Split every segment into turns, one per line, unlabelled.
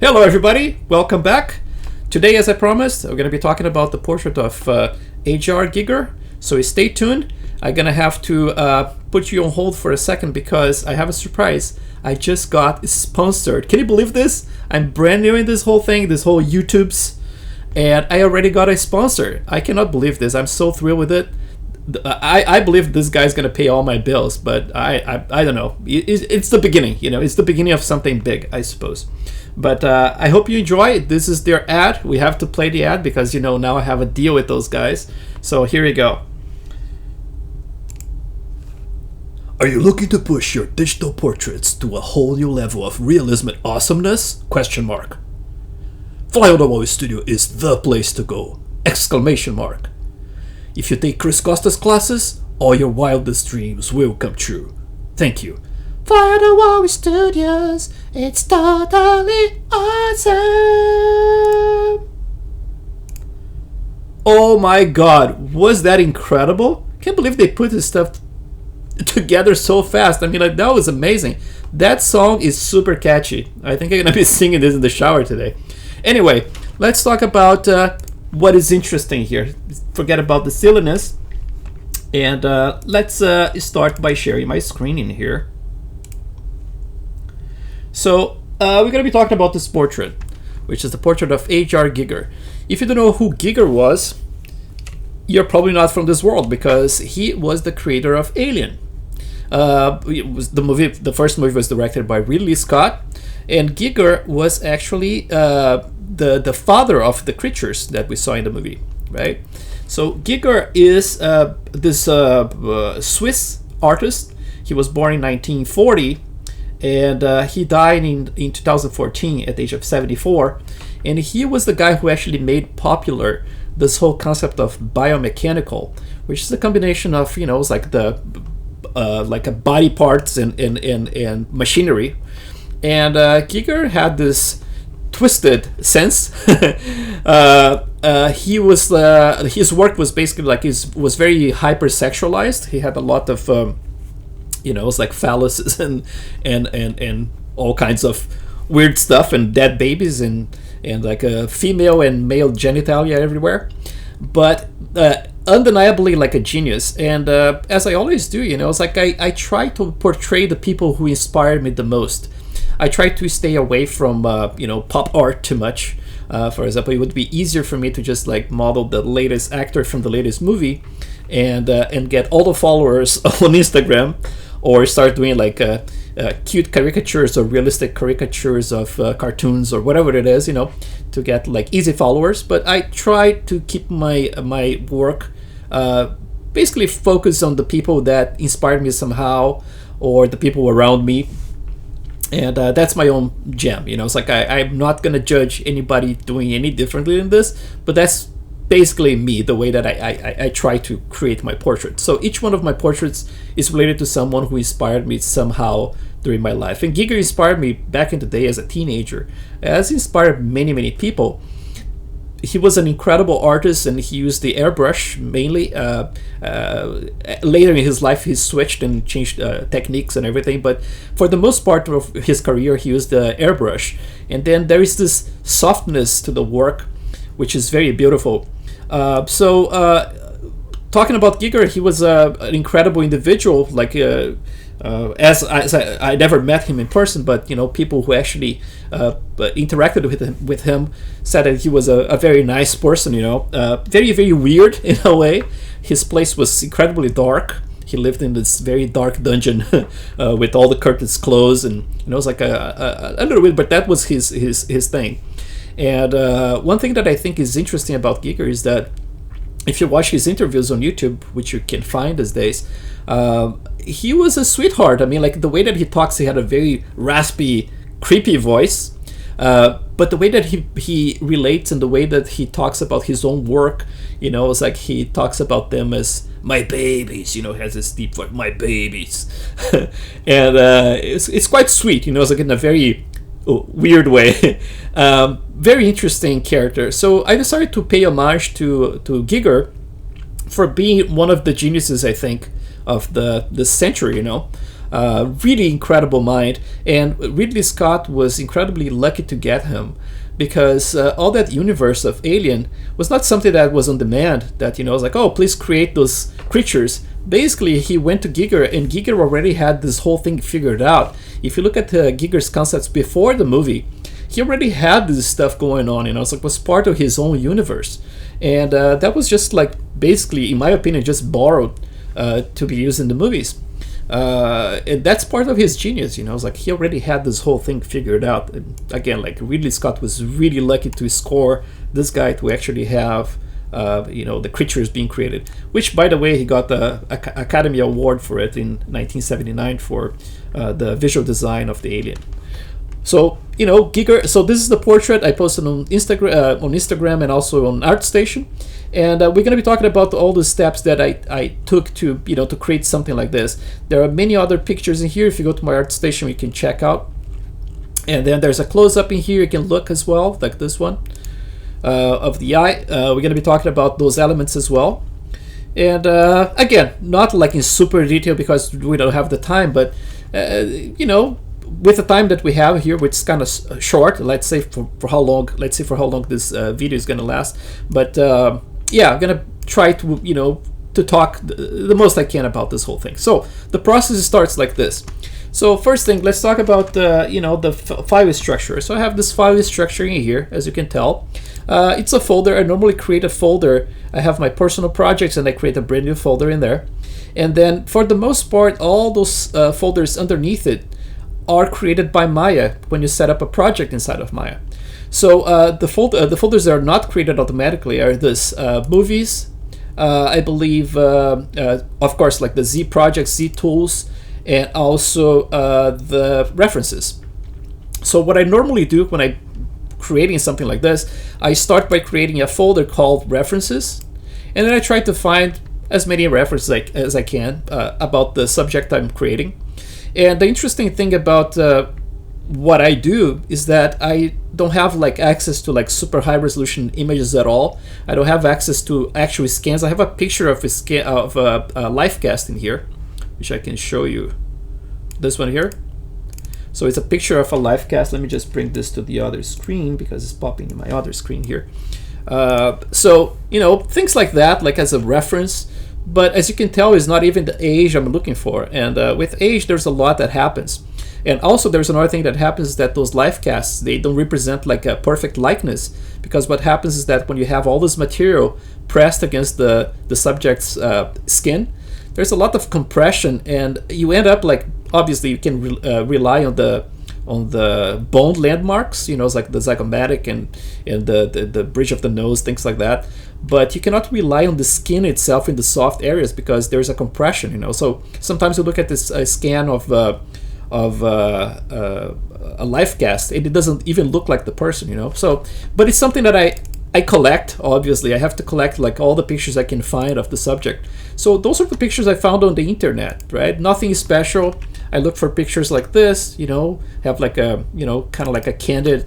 Hello everybody, welcome back. Today, as I promised, we're going to be talking about the portrait of H.R. Giger. So stay tuned. I'm going to have to put you on hold for a second because I have a surprise. I just got sponsored. Can you believe this? I'm brand new in this whole thing, this whole YouTubes, and I already got a sponsor. I cannot believe this. I'm so thrilled with it. I believe this guy's gonna pay all my bills, but I don't know. It's the beginning, It's the beginning of something big, I suppose. But I hope you enjoy. This is their ad. We have to play the ad because now I have a deal with those guys. So here we go. Are you looking to push your digital portraits to a whole new level of realism and awesomeness? Fly on the Wall Studio is the place to go! If you take Chris Costa's classes, all your wildest dreams will come true. Thank you. Fly on the Wall Studios, it's totally awesome! Oh my god, was that incredible? Can't believe they put this stuff together so fast. I mean, that was amazing. That song is super catchy. I think I'm gonna be singing this in the shower today. Anyway, let's talk about what is interesting here. Forget about the silliness, and let's start by sharing my screen in here. So we're gonna be talking about this portrait, which is the portrait of H.R. Giger. If you don't know who Giger was, you're probably not from this world because he was the creator of Alien. It was the first movie was directed by Ridley Scott, and Giger was actually the father of the creatures that we saw in the movie, right? So Giger is this Swiss artist. He was born in 1940, and he died in 2014 at the age of 74. And he was the guy who actually made popular this whole concept of biomechanical, which is a combination of it's like the like a body parts and machinery. And Giger had this twisted sense. He was his work was basically like was very hypersexualized. He had a lot of it was like phalluses and all kinds of weird stuff and dead babies and like a female and male genitalia everywhere, but undeniably like a genius. And as I always do, it's like I try to portray the people who inspired me the most. I try to stay away from pop art too much. For example, it would be easier for me to just like model the latest actor from the latest movie and get all the followers on Instagram, or start doing like cute caricatures or realistic caricatures of cartoons or whatever it is, to get like easy followers. But I try to keep my work basically focused on the people that inspired me somehow, or the people around me. And that's my own jam, It's like I'm not gonna judge anybody doing any differently than this, but that's basically me, the way that I try to create my portraits. So each one of my portraits is related to someone who inspired me somehow during my life. And Giger inspired me back in the day as a teenager, as inspired many people. He was an incredible artist, and he used the airbrush mainly. Later in his life, he switched and changed techniques and everything, but for the most part of his career, he used the airbrush. And then there is this softness to the work, which is very beautiful. Talking about Giger, he was an incredible individual. Like as I never met him in person, but people who actually interacted with him said that he was a very nice person. Very very weird in a way. His place was incredibly dark. He lived in this very dark dungeon with all the curtains closed, and it was like a little bit. But that was his thing. And one thing that I think is interesting about Giger is that if you watch his interviews on YouTube, which you can find these days, he was a sweetheart. I mean, like the way that he talks, he had a very raspy, creepy voice. But the way that he relates and the way that he talks about his own work, it's like he talks about them as my babies, has this deep voice, my babies. And it's quite sweet, it's like in a very weird way. Very interesting character. So I decided to pay homage to Giger for being one of the geniuses, I think, of the century. Really incredible mind, and Ridley Scott was incredibly lucky to get him, because all that universe of Alien was not something that was on demand, that, was like, oh, please create those creatures. Basically, he went to Giger, and Giger already had this whole thing figured out. If you look at Giger's concepts before the movie, he already had this stuff going on, it's like, was part of his own universe. And that was just like, basically, in my opinion, just borrowed to be used in the movies. And that's part of his genius, it's like he already had this whole thing figured out. And again, like, Ridley Scott was really lucky to score this guy to actually have the creatures being created, which, by the way, he got the Academy Award for it in 1979 for the visual design of the alien. So, Giger. So this is the portrait I posted on Instagram and also on Artstation, and we're going to be talking about all the steps that I took to to create something like this. There are many other pictures in here. If you go to my Artstation, you can check out. And then there's a close-up in here. You can look as well, like this one of the eye. We're going to be talking about those elements as well. And again, not like in super detail because we don't have the time, but with the time that we have here, which is kind of short, let's say for how long this video is going to last. But yeah, I'm going to try to to talk the most I can about this whole thing. So the process starts like this. So first thing, let's talk about the file structure. So I have this file structure in here, as you can tell. It's a folder. I normally create a folder. I have my personal projects, and I create a brand new folder in there. And then for the most part, all those folders underneath it are created by Maya when you set up a project inside of Maya. So the folders that are not created automatically are this movies, I believe, of course, like the Z projects, Z tools, and also the references. So what I normally do when I'm creating something like this, I start by creating a folder called references, and then I try to find as many references as I can about the subject I'm creating. And the interesting thing about what I do is that I don't have like access to like super high resolution images at all. I don't have access to actual scans. I have a picture of a life cast in here, which I can show you. This one here. So it's a picture of a life cast. Let me just bring this to the other screen because it's popping in my other screen here. So things like that, like as a reference. But as you can tell, it's not even the age I'm looking for. And with age, there's a lot that happens. And also, there's another thing that happens is that those life casts, they don't represent like a perfect likeness. Because what happens is that when you have all this material pressed against the subject's skin, there's a lot of compression. And you end up like, obviously, you can rely on the bone landmarks, it's like the zygomatic and the bridge of the nose, things like that. But you cannot rely on the skin itself in the soft areas because there's a compression, So sometimes you look at this scan of a life cast and it doesn't even look like the person, So, but it's something that I collect. Obviously, I have to collect like all the pictures I can find of the subject. So those are the pictures I found on the internet, right? Nothing special. I look for pictures like this, have like a, kind of like a candid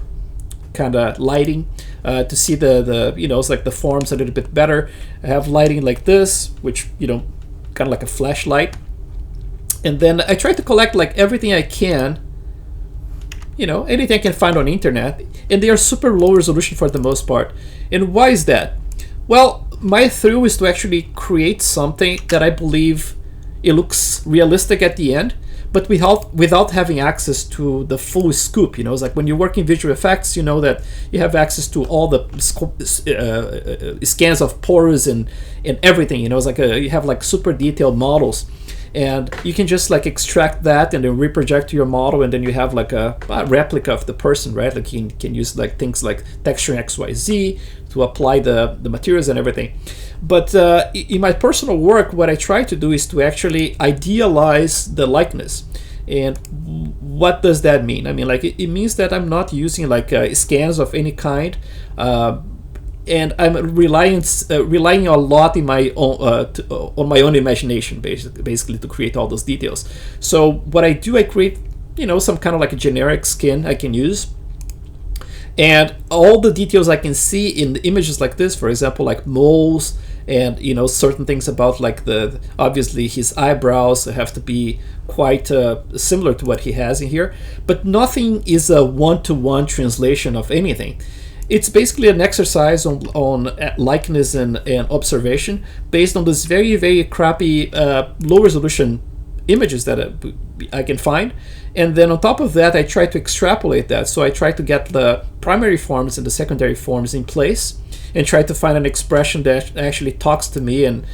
kind of lighting to see the it's like the forms a little bit better. I have lighting like this, which, kind of like a flashlight. And then I try to collect like everything I can, anything I can find on the internet. And they are super low resolution for the most part. And why is that? Well, my thrill is to actually create something that I believe it looks realistic at the end, but without having access to the full scoop. It's like when you work in visual effects, that you have access to all the scans of pores and everything. It's like you have like super detailed models, and you can just like extract that and then reproject to your model, and then you have like a replica of the person, right? Like you can use like things like texture XYZ to apply the materials and everything. But in my personal work, what I try to do is to actually idealize the likeness. And what does that mean? I mean, like it means that I'm not using like scans of any kind, and I'm relying a lot in my own on my own imagination, basically to create all those details. So what I do, I create some kind of like a generic skin I can use. And all the details I can see in the images like this, for example, like moles and you know, certain things about like the obviously his eyebrows have to be quite similar to what he has in here, but nothing is a one-to-one translation of anything. It's basically an exercise on likeness and observation based on this very, very crappy low resolution images that I can find. And then on top of that, I try to extrapolate that. So I try to get the primary forms and the secondary forms in place and try to find an expression that actually talks to me and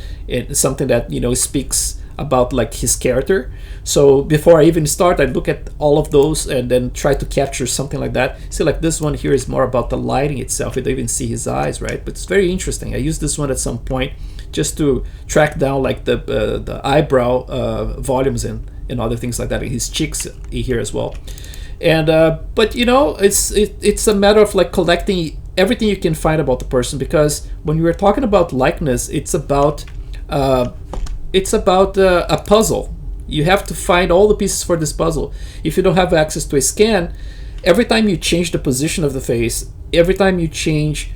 something that, you know, speaks about like his character. So before I even start, I look at all of those and then try to capture something like that. See, like this one here is more about the lighting itself. You don't even see his eyes, right? But it's very interesting. I used this one at some point just to track down like the eyebrow volumes and other things like that. His cheeks here as well. And but you know, it's a matter of like collecting everything you can find about the person, because when we were talking about likeness, it's about a puzzle. You have to find all the pieces for this puzzle. If you don't have access to a scan, every time you change the position of the face, every time you change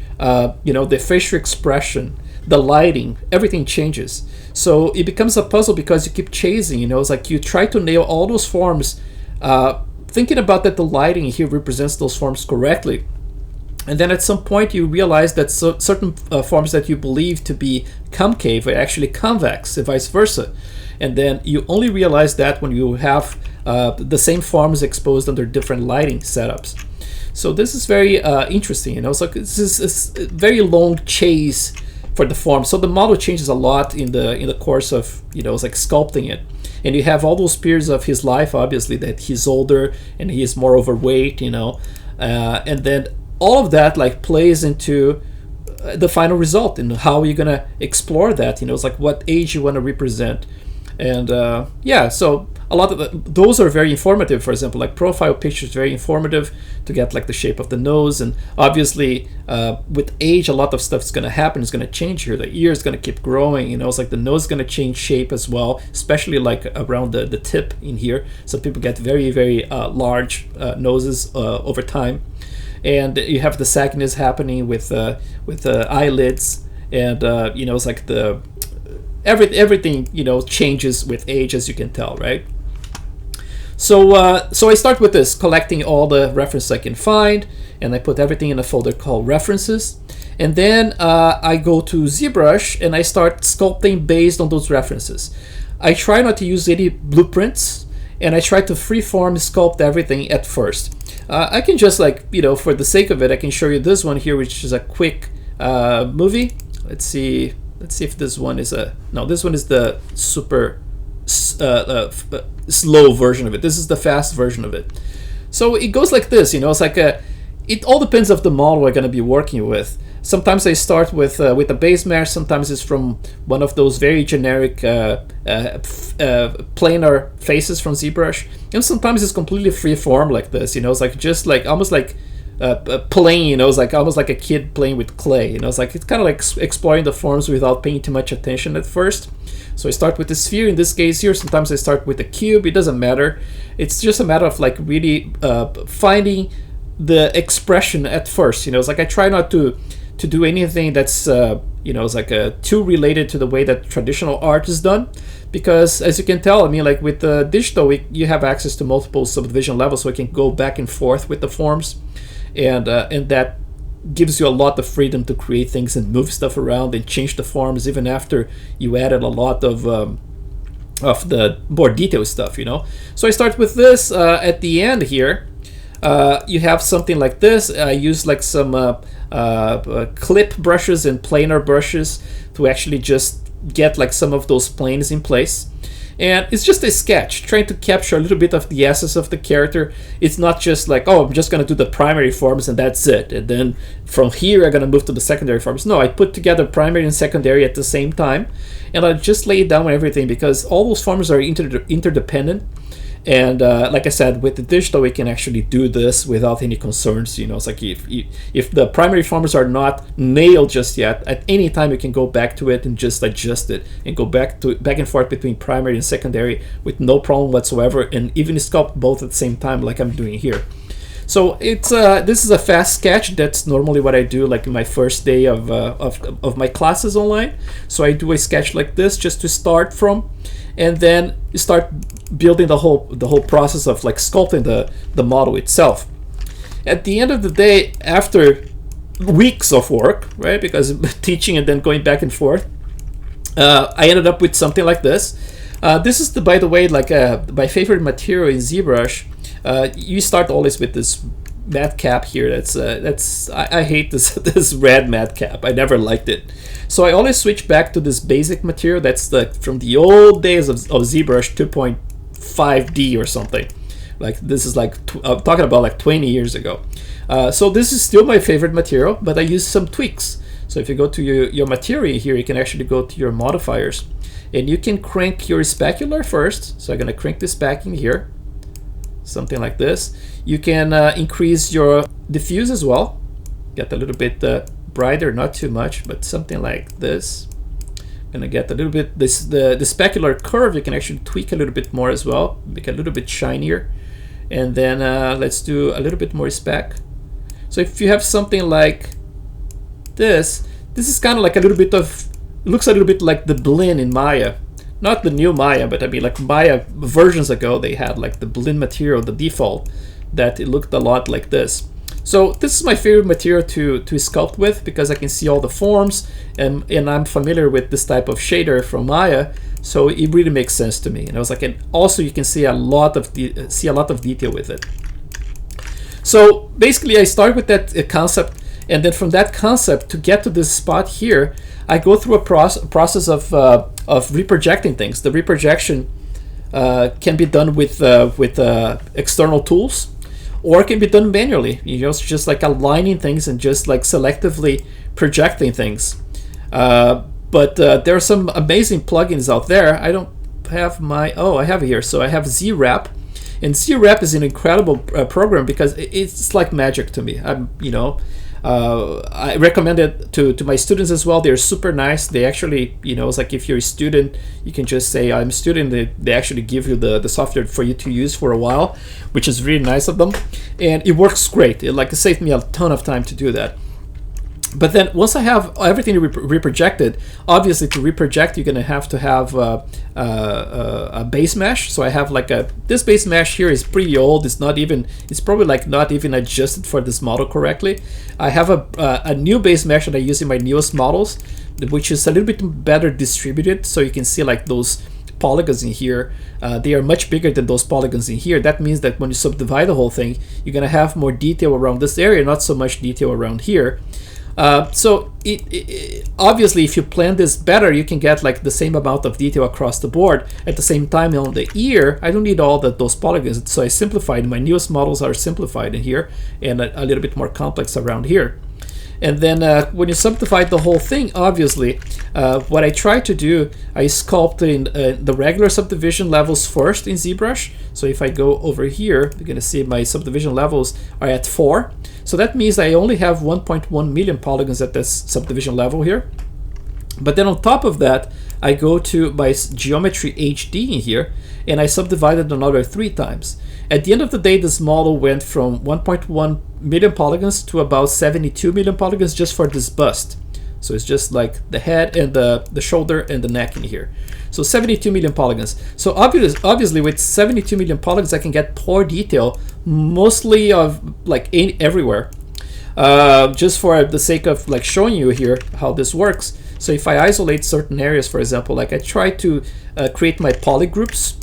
you know, the facial expression, the lighting, everything changes. So it becomes a puzzle because you keep chasing, you know, it's like you try to nail all those forms, thinking about that the lighting here represents those forms correctly. And then at some point you realize that certain forms that you believe to be concave are actually convex and vice versa. And then you only realize that when you have the same forms exposed under different lighting setups. So this is very interesting, you know, it's like this is a very long chase for the form. So the model changes a lot in the course of, you know, it's like sculpting it. And you have all those periods of his life, obviously, that he's older and he is more overweight, you know, and then all of that like plays into the final result and how you're gonna explore that, you know, it's like what age you want to represent. And yeah, so a lot of those are very informative. For example, like profile pictures, very informative to get like the shape of the nose. And obviously with age, a lot of stuff is going to happen. It's going to change here. The ear is going to keep growing, you know, it's like the nose is going to change shape as well, especially like around the tip in here. Some people get very, very large noses over time. And you have the sagginess happening with eyelids. And you know, it's like the everything, you know, changes with age, as you can tell, right? So so I start with this, collecting all the references I can find, and I put everything in a folder called references. And then I go to Zbrush and I start sculpting based on those references. I try not to use any blueprints, and I try to freeform sculpt everything at first. I can just, like, you know, for the sake of it, I can show you this one here, which is a quick movie. Let's see if this one is this one is the super slow version of it. This is the fast version of it. So it goes like this, you know, it's like it all depends of the model we're going to be working with. Sometimes I start with a base mesh, sometimes it's from one of those very generic planar faces from Zbrush, and sometimes it's completely free form like this, you know, it's like just like almost like playing, you know, it's like almost like a kid playing with clay, you know, it's like it's kind of like exploring the forms without paying too much attention at first. So I start with the sphere in this case here. Sometimes I start with a cube. It doesn't matter. It's just a matter of like really finding the expression at first, you know. It's like I try not to do anything that's you know, it's like too related to the way that traditional art is done, because as you can tell, I mean, like with digital, you have access to multiple subdivision levels, so I can go back and forth with the forms. And that gives you a lot of freedom to create things and move stuff around and change the forms even after you added a lot of the more detailed stuff, you know. So I start with this. At the end here, you have something like this. I use like some clip brushes and planar brushes to actually just get like some of those planes in place. And it's just a sketch, trying to capture a little bit of the essence of the character. It's not just like, oh, I'm just going to do the primary forms and that's it. And then from here, I'm going to move to the secondary forms. No, I put together primary and secondary at the same time. And I just lay down everything because all those forms are interdependent. And like I said, with the digital, we can actually do this without any concerns. You know, it's like if the primary forms are not nailed just yet, at any time you can go back to it and just adjust it and go back and forth between primary and secondary with no problem whatsoever, and even sculpt both at the same time, like I'm doing here. So it's this is a fast sketch. That's normally what I do, like in my first day of my classes online. So I do a sketch like this just to start from, and then you start building the whole process of like sculpting the model itself. At the end of the day, after weeks of work, right, because teaching and then going back and forth, I ended up with something like this. This is, by the way, like my favorite material in ZBrush. You start always with this matte cap here. I hate this this red matte cap. I never liked it. So I always switch back to this basic material. That's from the old days of ZBrush 2.5D or something. Like this is like I'm talking about like 20 years ago. So this is still my favorite material, but I use some tweaks. So if you go to your material here, you can actually go to your modifiers, and you can crank your specular first. So I'm gonna crank this back in here, something like this. You can increase your diffuse as well, get a little bit brighter, not too much, but something like this. Gonna get a little bit the specular curve. You can actually tweak a little bit more as well, make it a little bit shinier, and then let's do a little bit more spec. So if you have something like this is kind of like a little bit of, looks a little bit like the blend in Maya. Not the new Maya, but I mean like Maya versions ago, they had like the blend material, the default, that it looked a lot like this. So this is my favorite material to sculpt with, because I can see all the forms, and I'm familiar with this type of shader from Maya, so it really makes sense to me. And I was like, and also you can see a lot of detail with it. So basically I start with that concept, and then from that concept to get to this spot here, I go through a process of reprojecting things. The reprojection can be done with external tools, or it can be done manually. You know, it's just like aligning things and just like selectively projecting things. But there are some amazing plugins out there. I don't have I have it here. So I have ZWrap, and ZWrap is an incredible program because it's like magic to me. I recommend it to my students as well. They're super nice. They actually, it's like if you're a student, you can just say, I'm a student. They actually give you the software for you to use for a while, which is really nice of them. And it works great. It saved me a ton of time to do that. But then once I have everything reprojected, obviously to reproject, you're going to have a base mesh. So I have this base mesh here is pretty old. It's probably not even adjusted for this model correctly. I have a new base mesh that I use in my newest models, which is a little bit better distributed. So you can see like those polygons in here, they are much bigger than those polygons in here. That means that when you subdivide the whole thing, you're going to have more detail around this area, not so much detail around here. So obviously, if you plan this better, you can get like the same amount of detail across the board. At the same time, on the ear, I don't need all those polygons, so I simplified. My newest models are simplified in here and a little bit more complex around here. And then when you subdivide the whole thing, obviously, what I try to do, I sculpt in the regular subdivision levels first in ZBrush. So if I go over here, you're going to see my subdivision levels are at 4. So that means I only have 1.1 million polygons at this subdivision level here. But then on top of that, I go to my geometry HD in here, and I subdivided another 3 times. At the end of the day, this model went from 1.1 million polygons to about 72 million polygons just for this bust. So it's just like the head and the shoulder and the neck in here. So 72 million polygons. So obviously with 72 million polygons, I can get poor detail, mostly of everywhere. Just for the sake of showing you here how this works. So if I isolate certain areas, for example, I try to create my polygroups,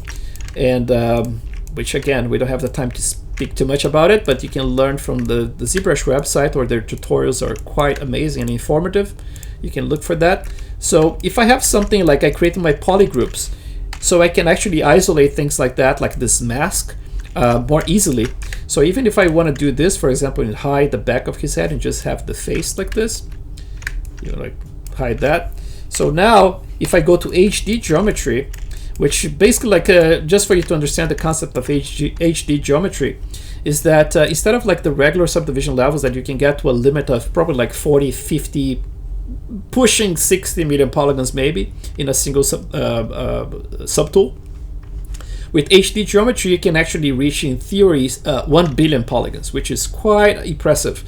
and which again, we don't have the time to speak too much about it, but you can learn from the ZBrush website, or their tutorials are quite amazing and informative. You can look for that. So if I have something I created my polygroups, so I can actually isolate things like that, like this mask, more easily. So even if I want to do this, for example, and hide the back of his head and just have the face like this, hide that. So now if I go to HD geometry, which basically just for you to understand the concept of HD geometry, is that instead of the regular subdivision levels that you can get to a limit of probably 40, 50, pushing 60 million polygons maybe in a single subtool, With HD geometry, you can actually reach, in theory, 1 billion polygons, which is quite impressive.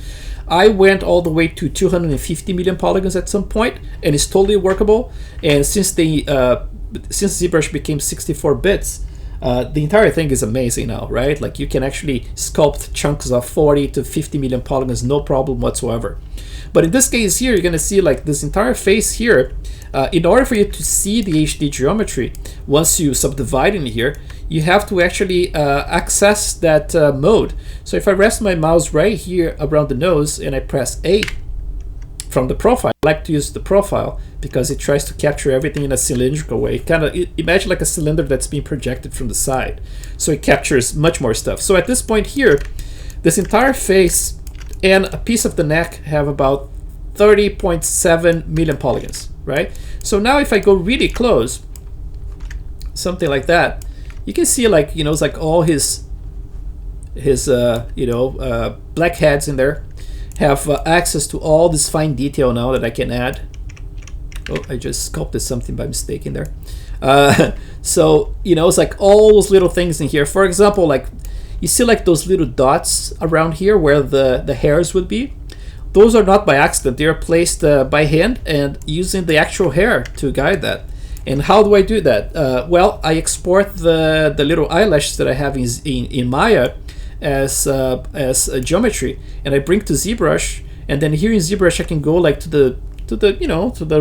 I went all the way to 250 million polygons at some point, and it's totally workable. And since ZBrush became 64 bits, the entire thing is amazing now, right? Like, you can actually sculpt chunks of 40 to 50 million polygons, no problem whatsoever. But in this case here, you're gonna see like this entire face here. In order for you to see the HD geometry, once you subdivide in here, you have to actually access that mode. So if I rest my mouse right here around the nose and I press A from the profile, I like to use the profile because it tries to capture everything in a cylindrical way. Kind of imagine like a cylinder that's being projected from the side. So it captures much more stuff. So at this point here, this entire face and a piece of the neck have about 30.7 million polygons, right? So now if I go really close, something like that, you can see like, you know, it's like all his black heads in there have access to all this fine detail now that I can add. Oh, I just sculpted something by mistake in there. So, you know, it's like all those little things in here. For example, like you see like those little dots around here where the hairs would be. Those are not by accident. They are placed by hand and using the actual hair to guide that. And how do I do that? Well, I export the little eyelashes that I have in Maya as a geometry, and I bring to ZBrush, and then here in ZBrush I can go like to the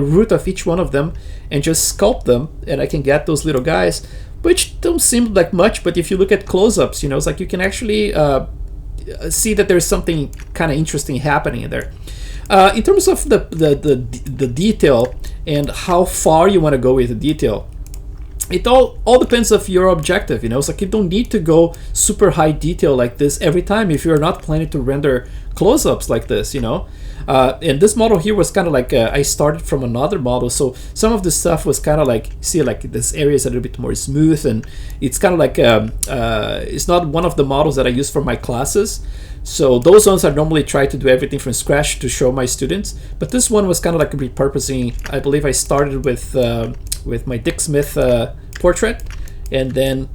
root of each one of them and just sculpt them, and I can get those little guys, which don't seem like much, but if you look at close-ups, you know, it's like you can actually see that there's something kind of interesting happening in there. In terms of the detail and how far you want to go with the detail, it all depends of your objective, you know. It's like you don't need to go super high detail like this every time if you're not planning to render close-ups like this, you know. And this model here was kind of like I started from another model, so some of the stuff was kind of like, see, like this area is a little bit more smooth, and it's kind of like it's not one of the models that I use for my classes. So those ones I normally try to do everything from scratch to show my students, but this one was kind of like repurposing. I believe I started with my Dick Smith portrait, and then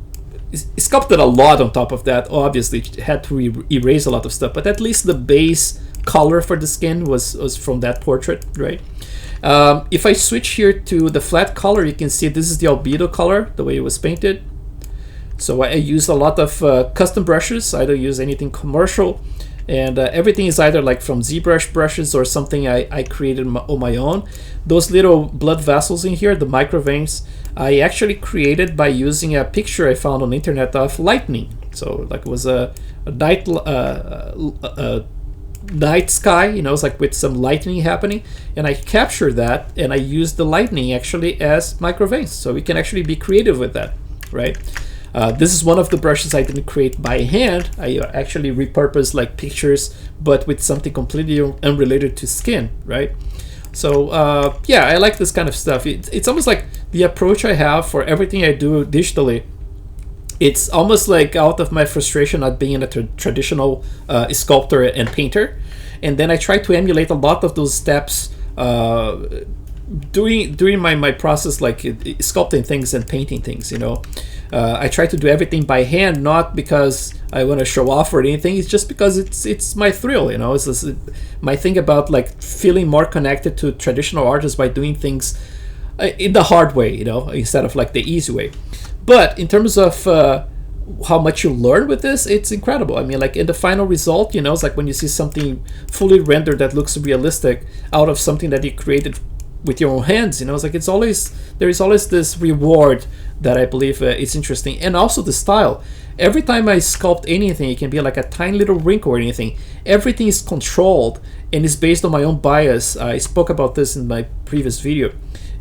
sculpted a lot on top of that. Obviously had to erase a lot of stuff, but at least the base color for the skin was from that portrait, right? If I switch here to the flat color, you can see this is the albedo color, the way it was painted. So I use a lot of custom brushes. I don't use anything commercial, and everything is either like from ZBrush brushes or something I created on my own. Those little blood vessels in here, the micro veins, I actually created by using a picture I found on the internet of lightning. So like it was a night sky, you know, it's like with some lightning happening, and I captured that and I used the lightning actually as micro veins. So we can actually be creative with that, right? This is one of the brushes I didn't create by hand. I actually repurposed like pictures, but with something completely unrelated to skin, right? So yeah, I like this kind of stuff. It's almost like the approach I have for everything I do digitally. It's almost like out of my frustration not being a traditional sculptor and painter, and then I try to emulate a lot of those steps during my process, like sculpting things and painting things, you know. I try to do everything by hand, not because I want to show off or anything. It's just because it's my thrill, you know. It's just my thing about like feeling more connected to traditional artists by doing things in the hard way, you know, instead of like the easy way. But in terms of how much you learn with this, it's incredible. I mean, like in the final result, you know, it's like when you see something fully rendered that looks realistic out of something that you created with your own hands, you know, it's like there is always this reward that I believe is interesting. And also the style. Every time I sculpt anything, it can be like a tiny little wrinkle or anything, everything is controlled and is based on my own bias. I spoke about this in my previous video.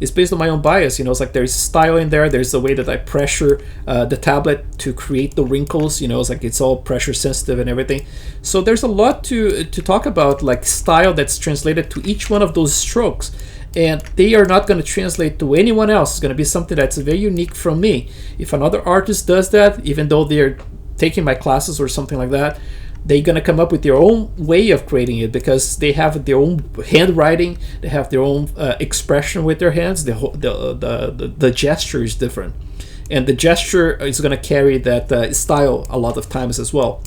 It's based on my own bias, you know. It's like there's style in there. There's the way that I pressure the tablet to create the wrinkles, you know. It's like it's all pressure sensitive and everything. So there's a lot to talk about, like style that's translated to each one of those strokes, and they are not going to translate to anyone else. It's going to be something that's very unique from me. If another artist does that, even though they're taking my classes or something like that, they're going to come up with their own way of creating it, because they have their own handwriting, they have their own expression with their hands. The gesture is different, and the gesture is going to carry that style a lot of times as well.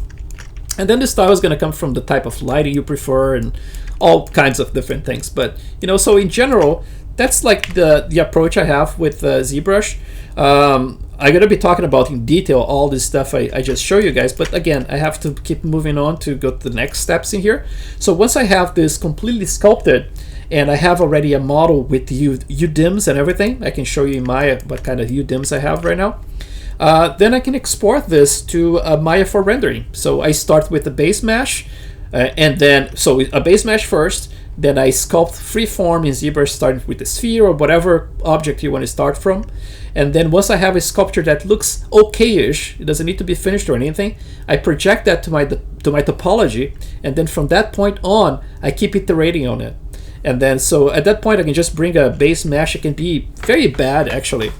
And then the style is going to come from the type of lighting you prefer and all kinds of different things. But so in general, that's like the approach I have with ZBrush. I'm going to be talking about in detail all this stuff I just show you guys, but again, I have to keep moving on to go to the next steps in here. So once I have this completely sculpted and I have already a model with UDIMs and everything, I can show you in Maya what kind of UDIMs I have right now. Then I can export this to Maya for rendering. So I start with the base mesh, and then so a base mesh first, then I sculpt freeform in ZBrush starting with the sphere or whatever object you want to start from. And then once I have a sculpture that looks okay-ish, it doesn't need to be finished or anything, I project that to my topology, and then from that point on, I keep iterating on it. And then so at that point, I can just bring a base mesh. It can be very bad actually.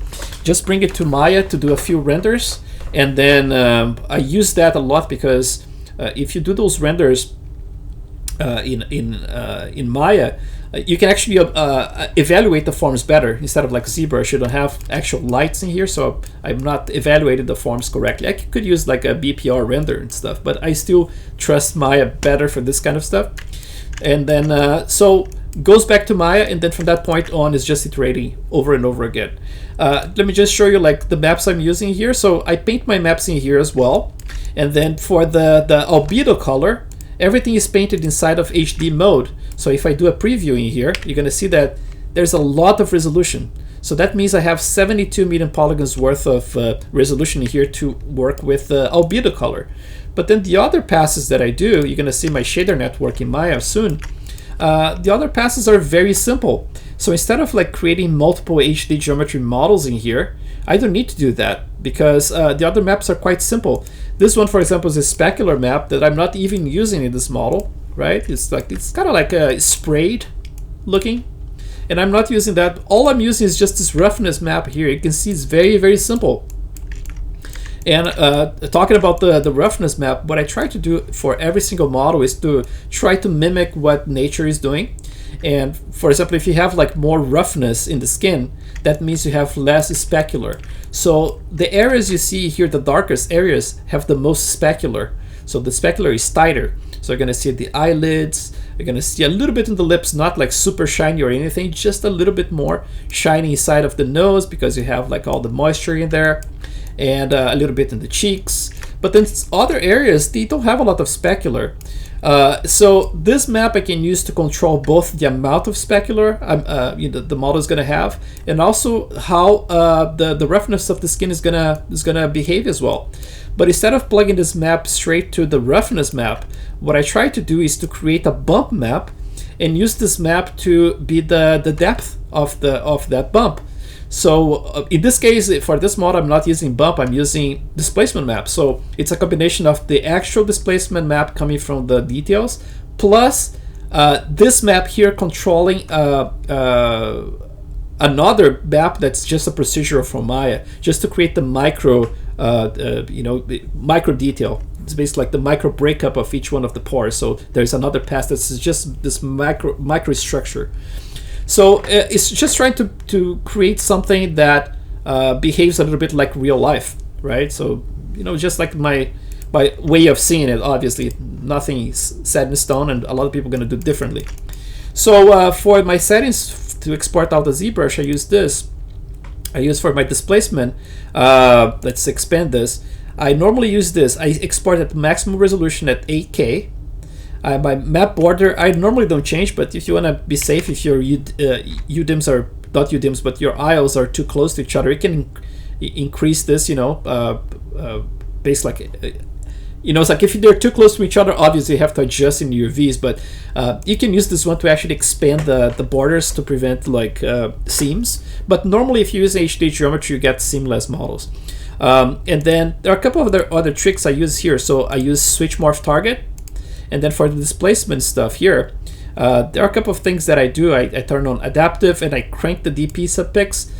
Just bring it to Maya to do a few renders, and then I use that a lot because if you do those renders in Maya, you can actually evaluate the forms better instead of like ZBrush. You don't have actual lights in here, so I'm not evaluating the forms correctly. I could use like a BPR render and stuff, but I still trust Maya better for this kind of stuff. And then so goes back to Maya, and then from that point on is just iterating over and over again. Let me just show you like the maps I'm using here. So I paint my maps in here as well, and then for the albedo color, everything is painted inside of HD mode. So if I do a preview in here, you're going to see that there's a lot of resolution. So that means I have 72 million polygons worth of resolution in here to work with albedo color. But then the other passes that I do, you're going to see my shader network in Maya soon. The other passes are very simple. So instead of like creating multiple HD geometry models in here, I don't need to do that because the other maps are quite simple. This one, for example, is a specular map that I'm not even using in this model, right? It's kind of like a sprayed looking, and I'm not using that. All I'm using is just this roughness map here. You can see it's very, very simple. And talking about the roughness map, what I try to do for every single model is to try to mimic what nature is doing. And for example, if you have like more roughness in the skin, that means you have less specular. So the areas you see here, the darkest areas, have the most specular. So the specular is tighter. So you're gonna see the eyelids, you're gonna see a little bit in the lips, not like super shiny or anything, just a little bit more shiny side of the nose because you have like all the moisture in there, and a little bit in the cheeks. But then other areas, they don't have a lot of specular. So this map I can use to control both the amount of specular the model is going to have, and also how the roughness of the skin is gonna behave as well. But instead of plugging this map straight to the roughness map, what I try to do is to create a bump map and use this map to be the depth of that bump. So in this case, for this model, I'm not using bump, I'm using displacement map. So it's a combination of the actual displacement map coming from the details, plus this map here controlling another map that's just a procedural from Maya, just to create the micro detail. It's basically like the micro breakup of each one of the pores. So there's another pass that's just this micro structure. So it's just trying to create something that behaves a little bit like real life, right? So, just like my way of seeing it, obviously, nothing is set in stone, and a lot of people are going to do differently. So for my settings to export out the ZBrush, I use this. I use for my displacement, let's expand this. I normally use this. I export at maximum resolution at 8K. My map border, I normally don't change, but if you want to be safe, if your UDIMs are not UDIMs, but your aisles are too close to each other, you can increase this, based like, it's like if they're too close to each other, obviously you have to adjust in your Vs, but you can use this one to actually expand the borders to prevent like seams. But normally if you use HD geometry, you get seamless models. And then there are a couple of other tricks I use here. So I use switch morph target. And then for the displacement stuff here, there are a couple of things that I do. I turn on adaptive and I crank the DP subpix.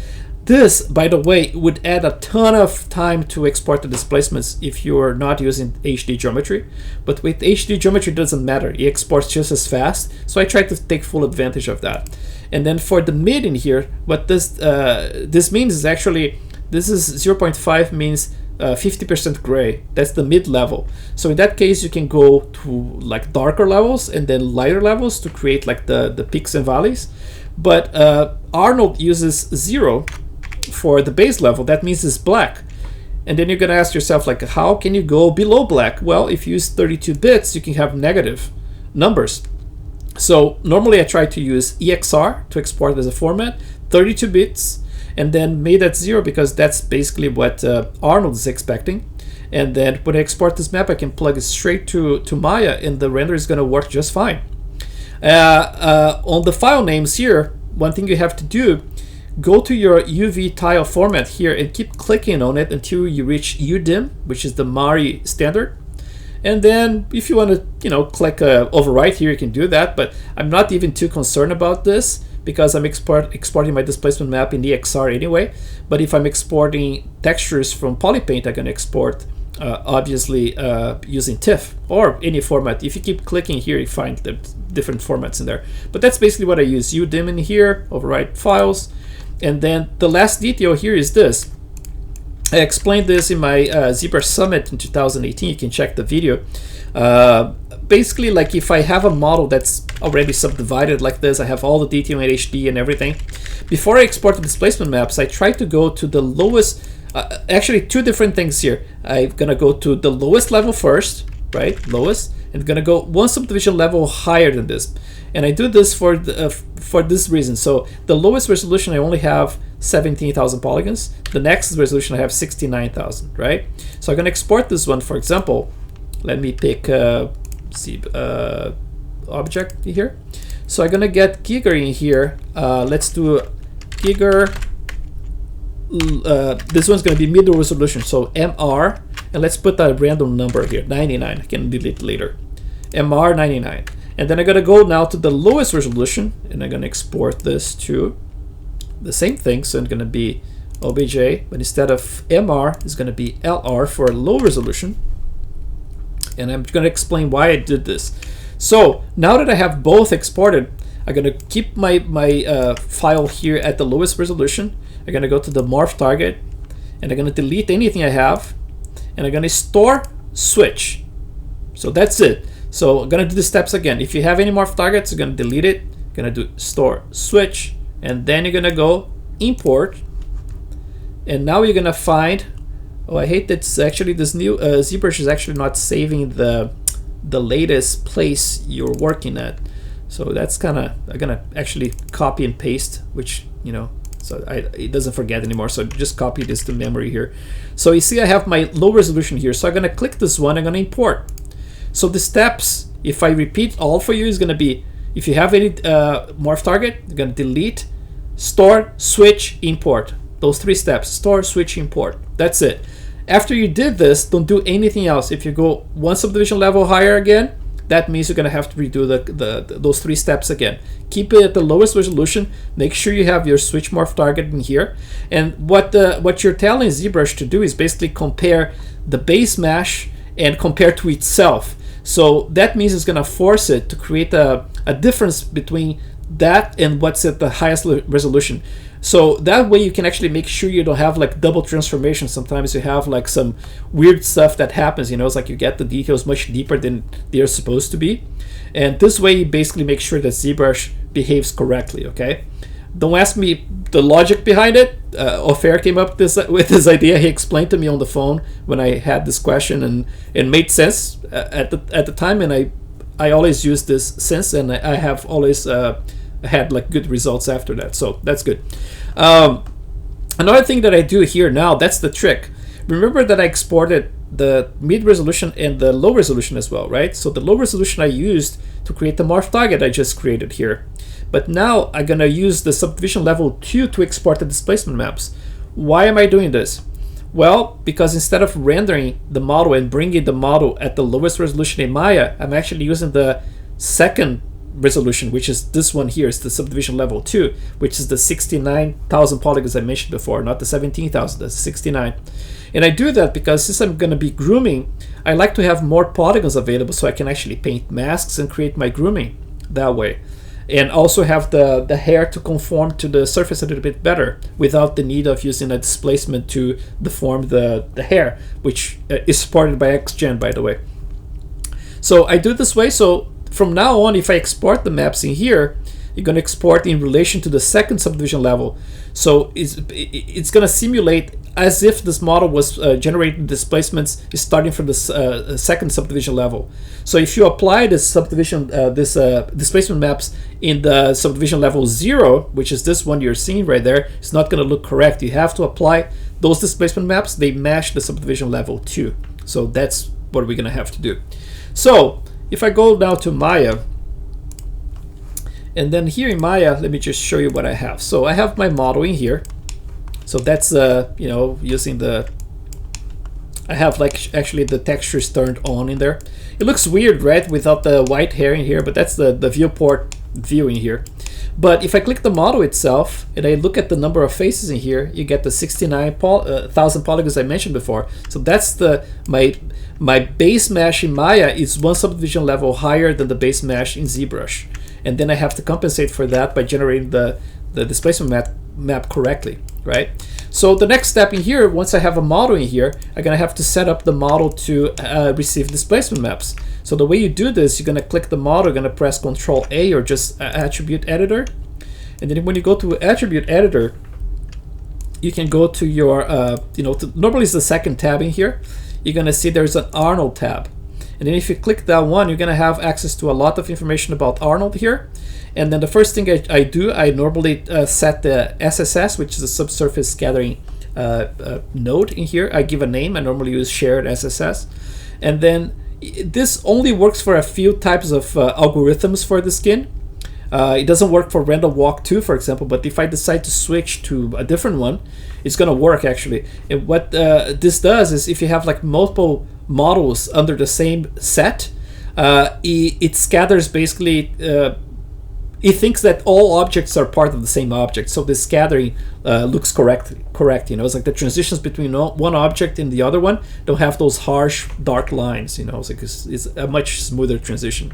This, by the way, would add a ton of time to export the displacements if you're not using HD geometry. But with HD geometry, it doesn't matter. It exports just as fast. So I try to take full advantage of that. And then for the mid in here, what this means is actually This is 0.5 means 50% gray. That's the mid level. So in that case, you can go to like darker levels and then lighter levels to create like the peaks and valleys. But Arnold uses 0 for the base level. That means it's black. And then you're gonna ask yourself, like, how can you go below black? Well, if you use 32 bits, you can have negative numbers. So normally I try to use EXR to export as a format, 32 bits, and then made that 0 because that's basically what Arnold is expecting. And then when I export this map, I can plug it straight to Maya, and the render is gonna work just fine. On the file names here, one thing you have to do, go to your UV tile format here and keep clicking on it until you reach UDIM, which is the Mari standard. And then if you want to, click overwrite here, you can do that. But I'm not even too concerned about this because I'm exporting my displacement map in EXR anyway. But if I'm exporting textures from Polypaint, I'm going to export obviously using TIFF or any format. If you keep clicking here, you find the different formats in there. But that's basically what I use. UDIM in here, overwrite files. And then the last detail here is this. I explained this in my Zbrush Summit in 2018. You can check the video. Basically, like if I have a model that's already subdivided like this, I have all the detail in HD and everything. Before I export the displacement maps, I try to go to the lowest, actually two different things here. I'm gonna go to the lowest level first, right? Lowest, and gonna go one subdivision level higher than this. And I do this for this reason. So the lowest resolution I only have 17,000 polygons. The next resolution I have 69,000, right? So I'm gonna export this one, for example. Let me pick object here. So I'm gonna get Giger in here. Let's do Giger. This one's gonna be middle resolution, so MR, and let's put a random number here, 99. I can delete later. MR 99. And then I'm gonna go now to the lowest resolution, and I'm gonna export this to the same thing. So it's gonna be OBJ, but instead of MR, it's gonna be LR for low resolution. And I'm gonna explain why I did this. So now that I have both exported, I'm gonna keep my file here at the lowest resolution. I'm gonna go to the morph target, and I'm gonna delete anything I have, and I'm gonna store switch. So that's it. So I'm gonna do the steps again. If you have any morph targets, you're gonna delete it. Gonna do store switch, and then you're gonna go import. And now you're gonna find. Oh, I hate that. Actually, this new Zbrush is actually not saving the latest place you're working at. So that's kind of, I'm gonna actually copy and paste, which so it doesn't forget anymore. So just copy this to memory here. So you see, I have my low resolution here. So I'm gonna click this one. I'm gonna import. So the steps, if I repeat all for you, is going to be, if you have any morph target, you're going to delete, store, switch, import. Those three steps, store, switch, import. That's it. After you did this, don't do anything else. If you go one subdivision level higher again, that means you're going to have to redo those three steps again. Keep it at the lowest resolution. Make sure you have your switch morph target in here. And what you're telling Zbrush to do is basically compare the base mesh and compare to itself. So that means it's going to force it to create a difference between that and what's at the highest resolution. So that way you can actually make sure you don't have like double transformation. Sometimes you have like some weird stuff that happens, it's like you get the details much deeper than they're supposed to be. And this way you basically make sure that Zbrush behaves correctly, okay? Don't ask me the logic behind it. Ofer came up with this idea. He explained to me on the phone when I had this question, and it made sense at the time. And I always use this since, and I have always had like good results after that. So that's good. Another thing that I do here now, that's the trick. Remember that I exported the mid resolution and the low resolution as well, right? So the low resolution I used to create the morph target I just created here. But now I'm gonna use the subdivision level 2 to export the displacement maps. Why am I doing this? Well, because instead of rendering the model and bringing the model at the lowest resolution in Maya, I'm actually using the second resolution, which is this one here. It's the subdivision level 2, which is the 69,000 polygons I mentioned before, not the 17,000, that's 69. And I do that because since I'm gonna be grooming, I like to have more polygons available so I can actually paint masks and create my grooming that way. and also have the hair to conform to the surface a little bit better without the need of using a displacement to deform the hair, which is supported by XGen, by the way. So I do it this way. So from now on, if I export the maps in here, you're going to export in relation to the second subdivision level. So it's going to simulate as if this model was generating displacements starting from the second subdivision level. So if you apply this subdivision, displacement maps in the subdivision level 0, which is this one you're seeing right there, it's not going to look correct. You have to apply those displacement maps. They match the subdivision level 2. So that's what we're going to have to do. So if I go now to Maya, and then here in Maya, let me just show you what I have. So I have my model in here. So that's you know, using the, I have like actually the textures turned on in there. It looks weird, right, without the white hair in here, but that's the viewport view in here. But if I click the model itself and I look at the number of faces in here, you get the 69,000 polygons I mentioned before. So that's the my base mesh in Maya is one subdivision level higher than the base mesh in Zbrush, and then I have to compensate for that by generating the displacement map correctly, right? So the next step in here, once I have a model in here, I'm gonna have to set up the model to receive displacement maps. So the way you do this, you're gonna click the model, you're gonna press Control A or just Attribute Editor, and then when you go to Attribute Editor, you can go to your, you know, normally it's the second tab in here. You're gonna see there's an Arnold tab, and then if you click that one, you're gonna have access to a lot of information about Arnold here. And then the first thing I do, I normally set the SSS, which is the Subsurface Scattering node in here. I give a name. I normally use shared SSS. And then this only works for a few types of algorithms for the skin. It doesn't work for Random Walk 2, for example, but if I decide to switch to a different one, it's going to work actually. And what this does is if you have like multiple models under the same set, it scatters basically, it thinks that all objects are part of the same object, so the scattering looks correct. You know, it's like the transitions between one object and the other one don't have those harsh dark lines. You know, it's like it's a much smoother transition.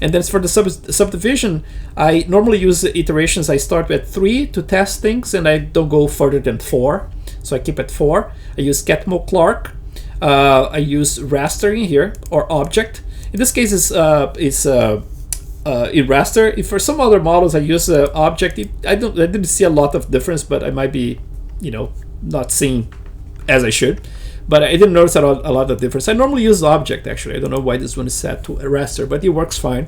And then for the subdivision, I normally use iterations. I start with 3 to test things, and I don't go further than 4. So I keep at 4. I use Catmull-Clark. I use Rastering here, or Object. In this case, it's in raster. If for some other models I use object, I didn't see a lot of difference, but I might be, you know, not seeing as I should. But I didn't notice a lot of difference. I normally use object actually. I don't know why this one is set to a raster, but it works fine.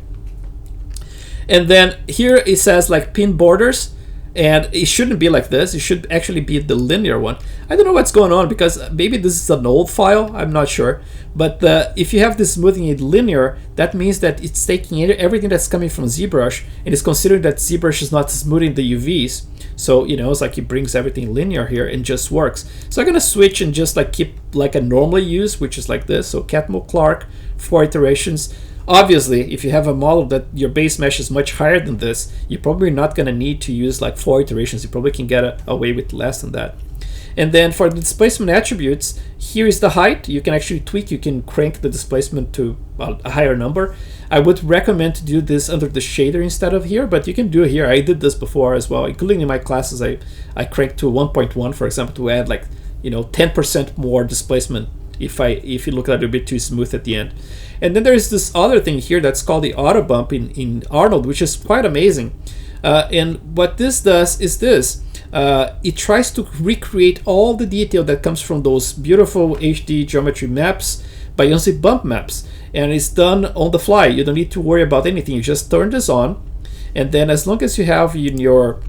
And then here it says like pin borders, and it shouldn't be like this. It should actually be the linear one. I don't know what's going on, because maybe this is an old file, I'm not sure. But if you have this smoothing it linear, that means that it's taking everything that's coming from Zbrush, and it's considering that Zbrush is not smoothing the UVs. So, you know, it's like it brings everything linear here and just works. So I'm gonna switch and just like keep like I normally use, which is like this. So Catmull-Clark, 4 iterations. Obviously, if you have a model that your base mesh is much higher than this, you're probably not going to need to use like 4 iterations. You probably can get away with less than that. And then for the displacement attributes, here is the height. You can actually tweak. You can crank the displacement to a higher number. I would recommend to do this under the shader instead of here, but you can do it here. I did this before as well, including in my classes. I cranked to 1.1, for example, to add like, you know, 10% more displacement if you look at it a bit too smooth at the end. And then there's this other thing here that's called the auto bump in Arnold, which is quite amazing. And what this does is this. It tries to recreate all the detail that comes from those beautiful HD geometry maps by using bump maps. And it's done on the fly. You don't need to worry about anything. You just turn this on. And then as long as you have in your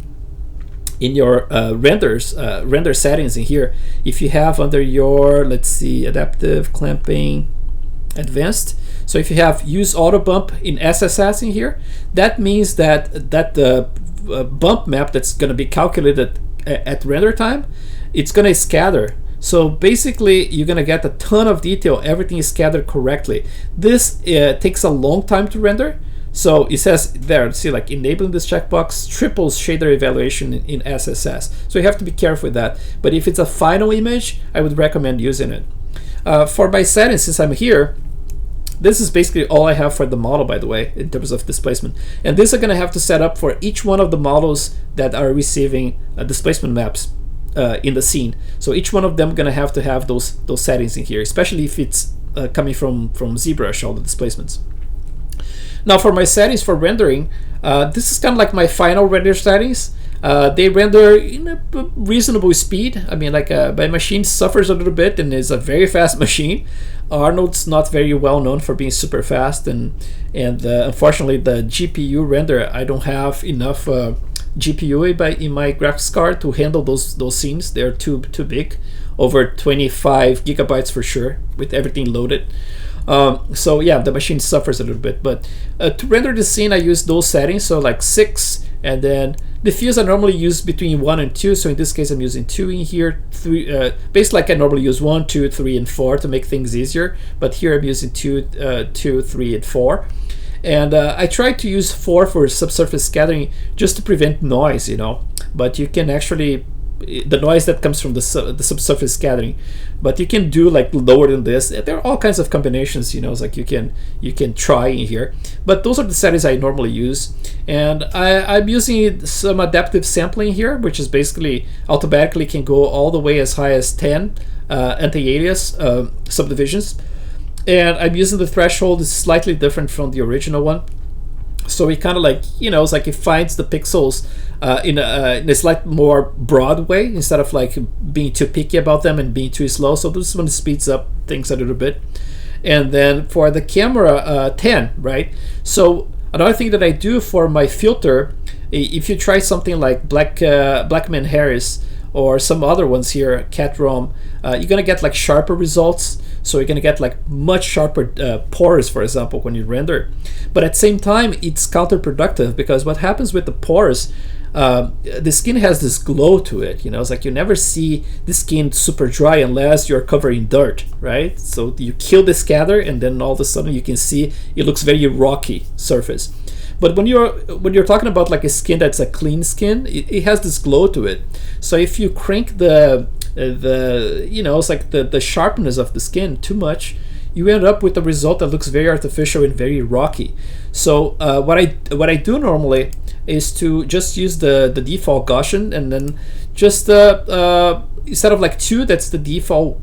render settings in here, if you have under your, let's see, adaptive clamping advanced, so if you have use auto bump in SSS in here, that means that the bump map that's going to be calculated at render time, it's going to scatter. So basically you're going to get a ton of detail. Everything is scattered correctly. This takes a long time to render. So it says there, see, like enabling this checkbox triples shader evaluation in SSS. So you have to be careful with that. But if it's a final image, I would recommend using it. For my settings, since I'm here, This is basically all I have for the model, by the way, in terms of displacement. And this I'm going to have to set up for each one of the models that are receiving displacement maps in the scene. So each one of them going to have those settings in here, especially if it's coming from Zbrush, all the displacements. Now for my settings for rendering, this is kind of like my final render settings. They render in a reasonable speed. I mean, like my machine suffers a little bit and is a very fast machine. Arnold's not very well known for being super fast, and unfortunately the GPU render, I don't have enough GPU in my graphics card to handle those scenes. They're too big, over 25 gigabytes for sure with everything loaded. So yeah, the machine suffers a little bit, but to render the scene I use those settings, so like 6, and then diffuse I normally use between 1 and 2, so in this case I'm using 2 in here, 3, basically like I normally use 1, 2, 3, and 4 to make things easier, but here I'm using 2, 3, and 4. And I try to use 4 for subsurface scattering just to prevent noise, but you can actually, the noise that comes from the subsurface scattering, but you can do like lower than this. There are all kinds of combinations, it's like you can try in here, but those are the settings I normally use. And I'm using some adaptive sampling here, which is basically automatically can go all the way as high as 10 anti-alias subdivisions, and I'm using the threshold is slightly different from the original one. So it kind of like, it's like it finds the pixels in a slightly more broad way instead of like being too picky about them and being too slow. So this one speeds up things a little bit. And then for the camera, 10, right? So another thing that I do for my filter, if you try something like Blackman Harris or some other ones here, Cat Rom, you're gonna get like sharper results. So you're gonna get like much sharper pores, for example, when you render. But at the same time, it's counterproductive, because what happens with the pores, the skin has this glow to it. It's like you never see the skin super dry unless you're covering dirt, right? So you kill the scatter, and then all of a sudden you can see it looks very rocky surface. But when you're talking about like a skin that's a clean skin, it has this glow to it. So if you crank it's like the sharpness of the skin too much, you end up with a result that looks very artificial and very rocky. So what I do normally is to just use the default Gaussian, and then just instead of like 2, that's the default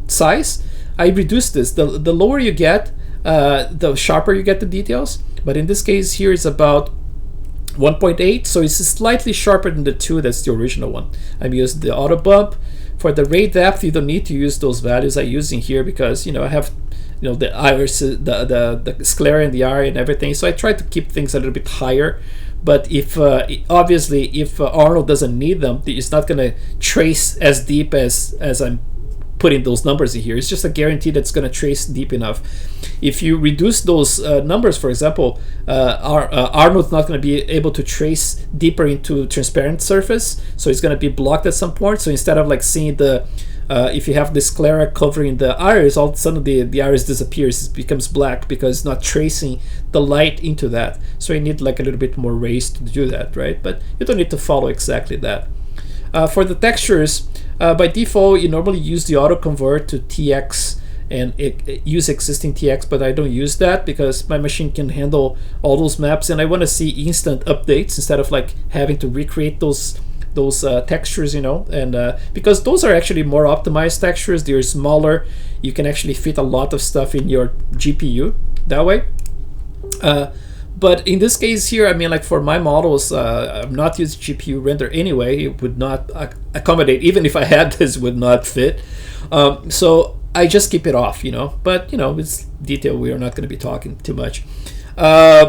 size, I reduce this. The lower you get, the sharper you get the details. But in this case here it's about 1.8, so it's slightly sharper than the 2 that's the original one. I'm using the auto bump. For the ray depth, you don't need to use those values I use in here, because I have the iris, the sclera in the eye and everything, so I try to keep things a little bit higher. But if obviously if Arnold doesn't need them, it's not going to trace as deep as I'm putting those numbers in here. It's just a guarantee that's going to trace deep enough. If you reduce those numbers, for example, Arnold's not going to be able to trace deeper into transparent surface, so it's going to be blocked at some point. So instead of like seeing if you have the sclera covering the iris, all of a sudden the iris disappears, it becomes black because it's not tracing the light into that. So you need like a little bit more rays to do that, right? But you don't need to follow exactly that. For the textures, by default, you normally use the auto convert to TX and use existing TX, but I don't use that because my machine can handle all those maps, and I want to see instant updates instead of like having to recreate those textures, and because those are actually more optimized textures. They're smaller. You can actually fit a lot of stuff in your GPU that way. But in this case here, I mean, like for my models, I'm not using GPU render anyway. It would not accommodate, even if I had this, would not fit. So I just keep it off, But, it's detail. We are not going to be talking too much.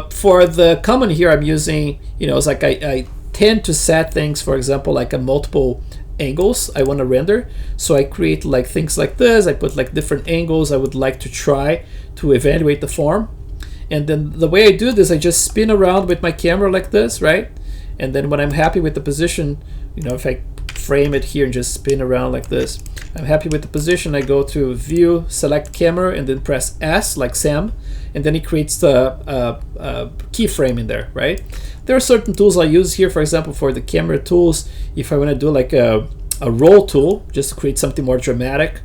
For the common here, I'm using, it's like I tend to set things, for example, like a multiple angles I want to render. So I create like things like this. I put like different angles I would like to try to evaluate the form. And then the way I do this, I just spin around with my camera like this, right? And then when I'm happy with the position, if I frame it here and just spin around like this, I'm happy with the position, I go to View, select Camera, and then press S like Sam, and then it creates the keyframe in there, right? There are certain tools I use here, for example, for the camera tools, if I want to do like a roll tool, just to create something more dramatic,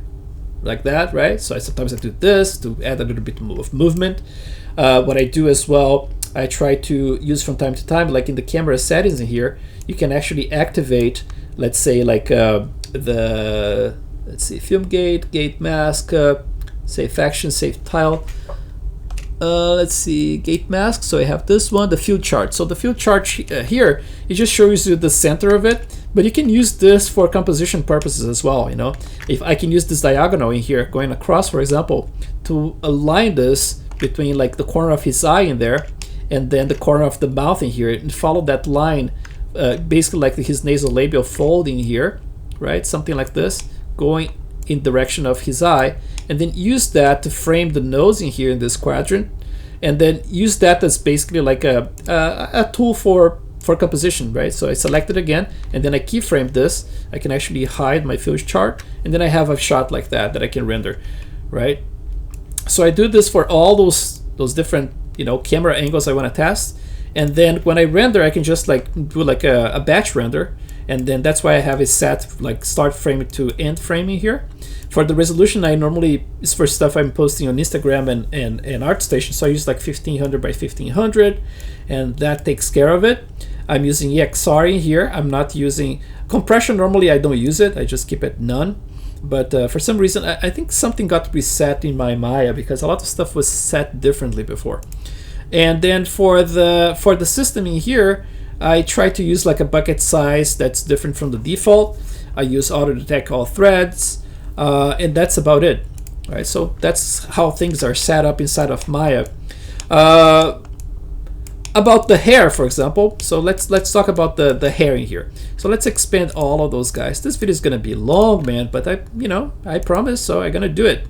like that, right? So sometimes I do this to add a little bit of movement. What I do as well, I try to use from time to time, like in the camera settings in here, you can actually activate, let's say like let's see, film gate mask, save action, save tile. Let's see, gate mask. So I have this one, the field chart. So the field chart here, it just shows you the center of it, but you can use this for composition purposes as well. You know, if I can use this diagonal in here going across, for example, to align this between like the corner of his eye in there and then the corner of the mouth in here, and follow that line, basically like his nasolabial folding here, right? Something like this, going in direction of his eye, and then use that to frame the nose in here in this quadrant, and then use that as basically like a tool for composition, right? So I select it again, and then I keyframe this. I can actually hide my field chart, and then I have a shot like that I can render, right? So I do this for all those different, you know, camera angles I want to test, and then when I render, I can just like do like a batch render, and then that's why I have it set like start frame to end framing here. For the resolution, I normally, it's for stuff I'm posting on Instagram and Artstation, so I use like 1500 by 1500, and that takes care of it. I'm using EXR in here. I'm not using compression. Normally I don't use it. I just keep it none. But for some reason, I think something got reset in my Maya, because a lot of stuff was set differently before. And then for the system in here, I try to use like a bucket size that's different from the default. I use auto detect all threads. And that's about it, right? So that's how things are set up inside of Maya. About the hair, for example, so let's talk about the hair in here. So let's expand all of those guys. This video is gonna be long, man, but I promise, so I'm gonna do it.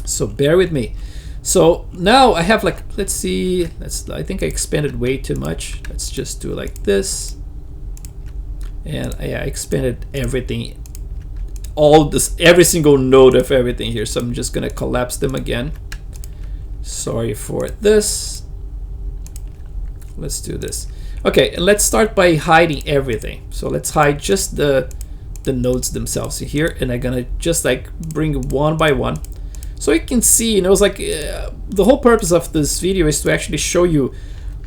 So bear with me. So now I have like, let's see, I think I expanded way too much. Let's just do like this, and I expanded everything. Every single node of everything here, so I'm just gonna collapse them again. Sorry for this. Let's do this. Okay, and let's start by hiding everything. So let's hide just the nodes themselves here, and I'm gonna just like bring one by one, so you can see. You know, it's like the whole purpose of this video is to actually show you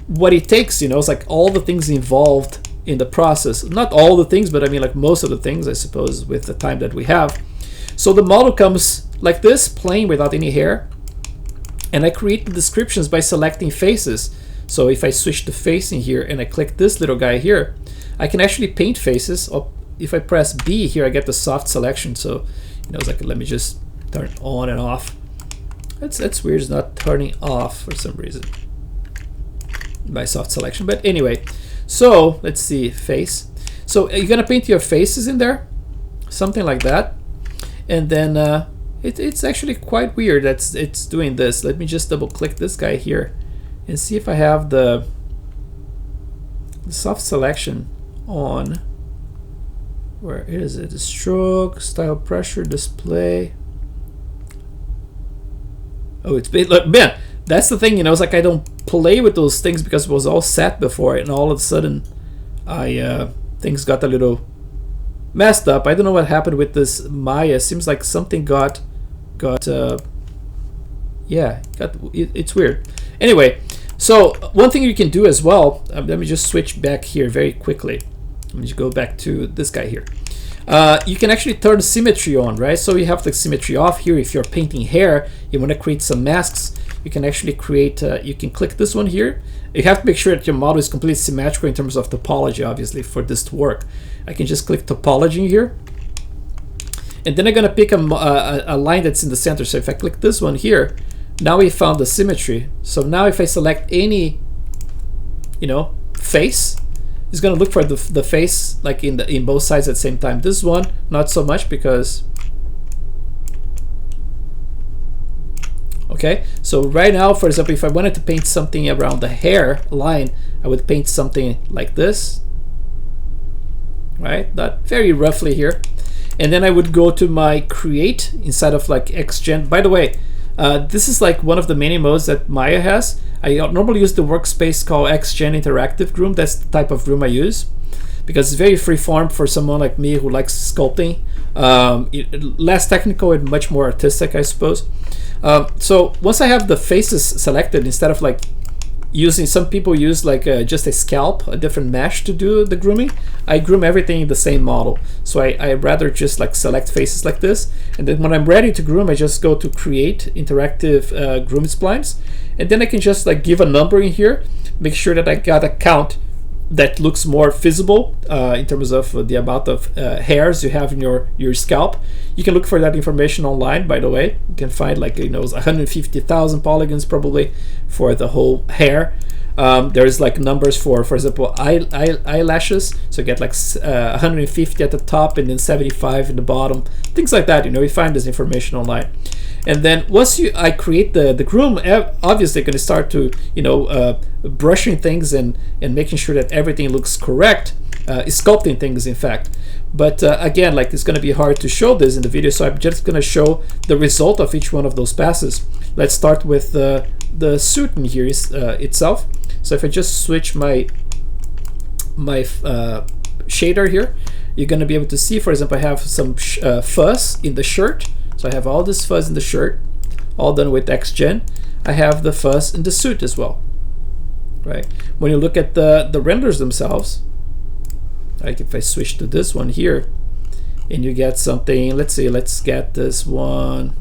what it takes. You know, it's like all the things involved in the process. Not all the things, but I mean like most of the things, I suppose, with the time that we have. So the model comes like this, plain without any hair, and I create the descriptions by selecting faces. So if I switch the face in here and I click this little guy here, I can actually paint faces. Or if I press B here, I get the soft selection. So, you know, it's like, let me just turn it on and off. That's weird, it's not turning off for some reason, by soft selection. But anyway, so let's see, face. So you're gonna paint your faces in there, something like that, and then it's actually quite weird that it's doing this. Let me just double click this guy here and see if I have the soft selection on. Where is it? The stroke, style, pressure, display. Oh, it's big. Look, man, that's the thing, you know, it's like I don't play with those things because it was all set before, and all of a sudden things got a little messed up. I don't know what happened with this Maya. Seems like something it's weird. Anyway, so one thing you can do as well, let me just switch back here very quickly. Let me just go back to this guy here. You can actually turn symmetry on, right? So you have the symmetry off here. If you're painting hair, you want to create some masks, you can actually create, you can click this one here. You have to make sure that your model is completely symmetrical in terms of topology, obviously, for this to work. I can just click topology here, and then I'm gonna pick a line that's in the center. So if I click this one here, now we found the symmetry. So now if I select any, you know, face, it's gonna look for the face like in both sides at the same time. This one, not so much, because okay, so right now, for example, if I wanted to paint something around the hair line, I would paint something like this, right? Not very roughly here. And then I would go to my create inside of like XGen. By the way, this is like one of the many modes that Maya has. I normally use the workspace called XGen Interactive Groom. That's the type of Groom I use. because it's very freeform for someone like me who likes sculpting. Less technical and much more artistic, I suppose. So once I have the faces selected, instead of like using, some people use like just a scalp, a different mesh to do the grooming, I groom everything in the same model. So I rather just like select faces like this, and then when I'm ready to groom, I just go to create interactive groom splines, and then I can just like give a number in here, make sure that I got a count that looks more visible in terms of the amount of hairs you have in your scalp. You can look for that information online, by the way. You can find like 150,000 polygons probably for the whole hair. There's like numbers for example, eyelashes. So you get like 150 at the top and then 75 in the bottom, things like that. You find this information online. And then once I create the groom, obviously I'm going to start to brushing things and making sure that everything looks correct, sculpting things in fact. But again, like, it's going to be hard to show this in the video, so I'm just going to show the result of each one of those passes. Let's start with the suit in here itself. So if I just switch my shader here, you're going to be able to see, for example, I have some fuzz in the shirt. So I have all this fuzz in the shirt, all done with XGen. I have the fuzz in the suit as well, right? When you look at the renders themselves, like if I switch to this one here, and you get something, let's see, let's get this one.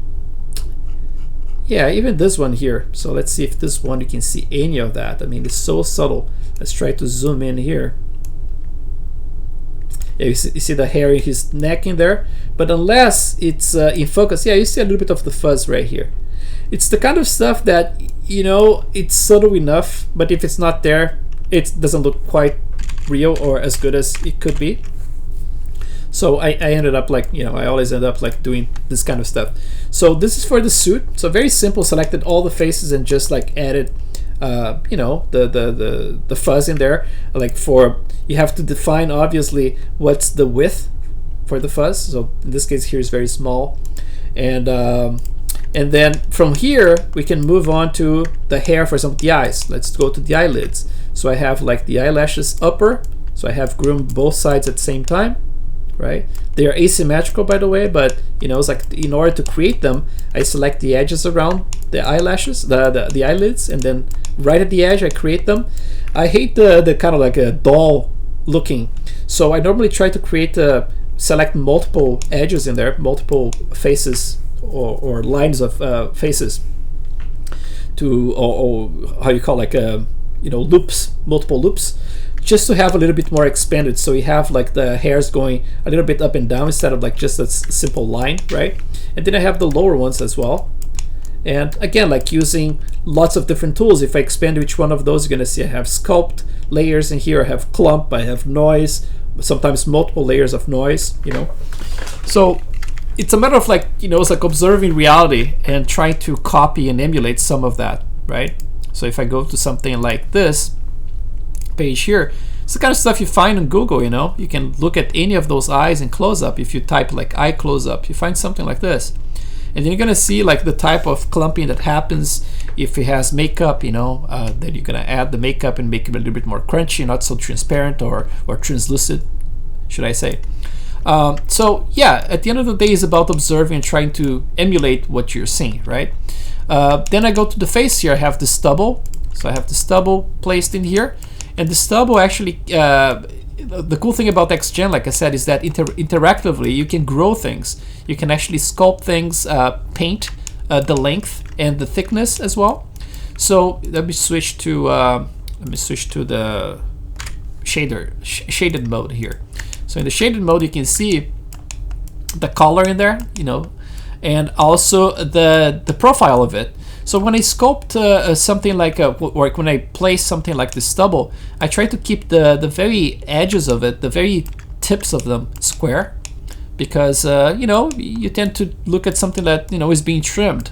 Yeah, even this one here. So let's see if this one you can see any of that. I mean, it's so subtle. Let's try to zoom in here. Yeah, you see the hair in his neck in there, but unless it's in focus, yeah, you see a little bit of the fuzz right here. It's the kind of stuff that, it's subtle enough, but if it's not there, it doesn't look quite real or as good as it could be. So I ended up like, I always end up like doing this kind of stuff. So this is for the suit. So very simple, selected all the faces and just like added the fuzz in there. Like you have to define obviously what's the width for the fuzz. So in this case here is very small, and then from here we can move on to the hair. For example, the eyes. Let's go to the eyelids. So I have like the eyelashes upper. So I have groomed both sides at the same time, right? They are asymmetrical, by the way, but it's like in order to create them, I select the edges around the eyelashes, the eyelids, and then right at the edge I create them. I hate the kind of like a doll looking, so I normally try to create select multiple edges in there, multiple faces or lines of faces or how you call like loops, multiple loops, just to have a little bit more expanded, so you have like the hairs going a little bit up and down instead of like just a simple line, right? And then I have the lower ones as well. And again, like using lots of different tools. If I expand each one of those, you're gonna see I have sculpt layers in here, I have clump, I have noise, sometimes multiple layers of noise, So it's a matter of like, it's like observing reality and trying to copy and emulate some of that, right? So if I go to something like this page here, it's the kind of stuff you find on Google. You can look at any of those eyes in close-up. If you type like eye close-up, you find something like this, and then you're gonna see like the type of clumping that happens if it has makeup. Then you're gonna add the makeup and make it a little bit more crunchy, not so transparent or translucent, should I say. So yeah, at the end of the day, it's about observing and trying to emulate what you're seeing, right? Then I go to the face here. I have the stubble, so I have the stubble placed in here. And the stubble actually, the cool thing about XGen, like I said, is that interactively you can grow things. You can actually sculpt things, paint the length and the thickness as well. So let me switch to the shaded mode here. So in the shaded mode, you can see the color in there, and also the profile of it. So when I sculpt something like or when I place something like the stubble, I try to keep the very edges of it, the very tips of them square, because you tend to look at something that is being trimmed,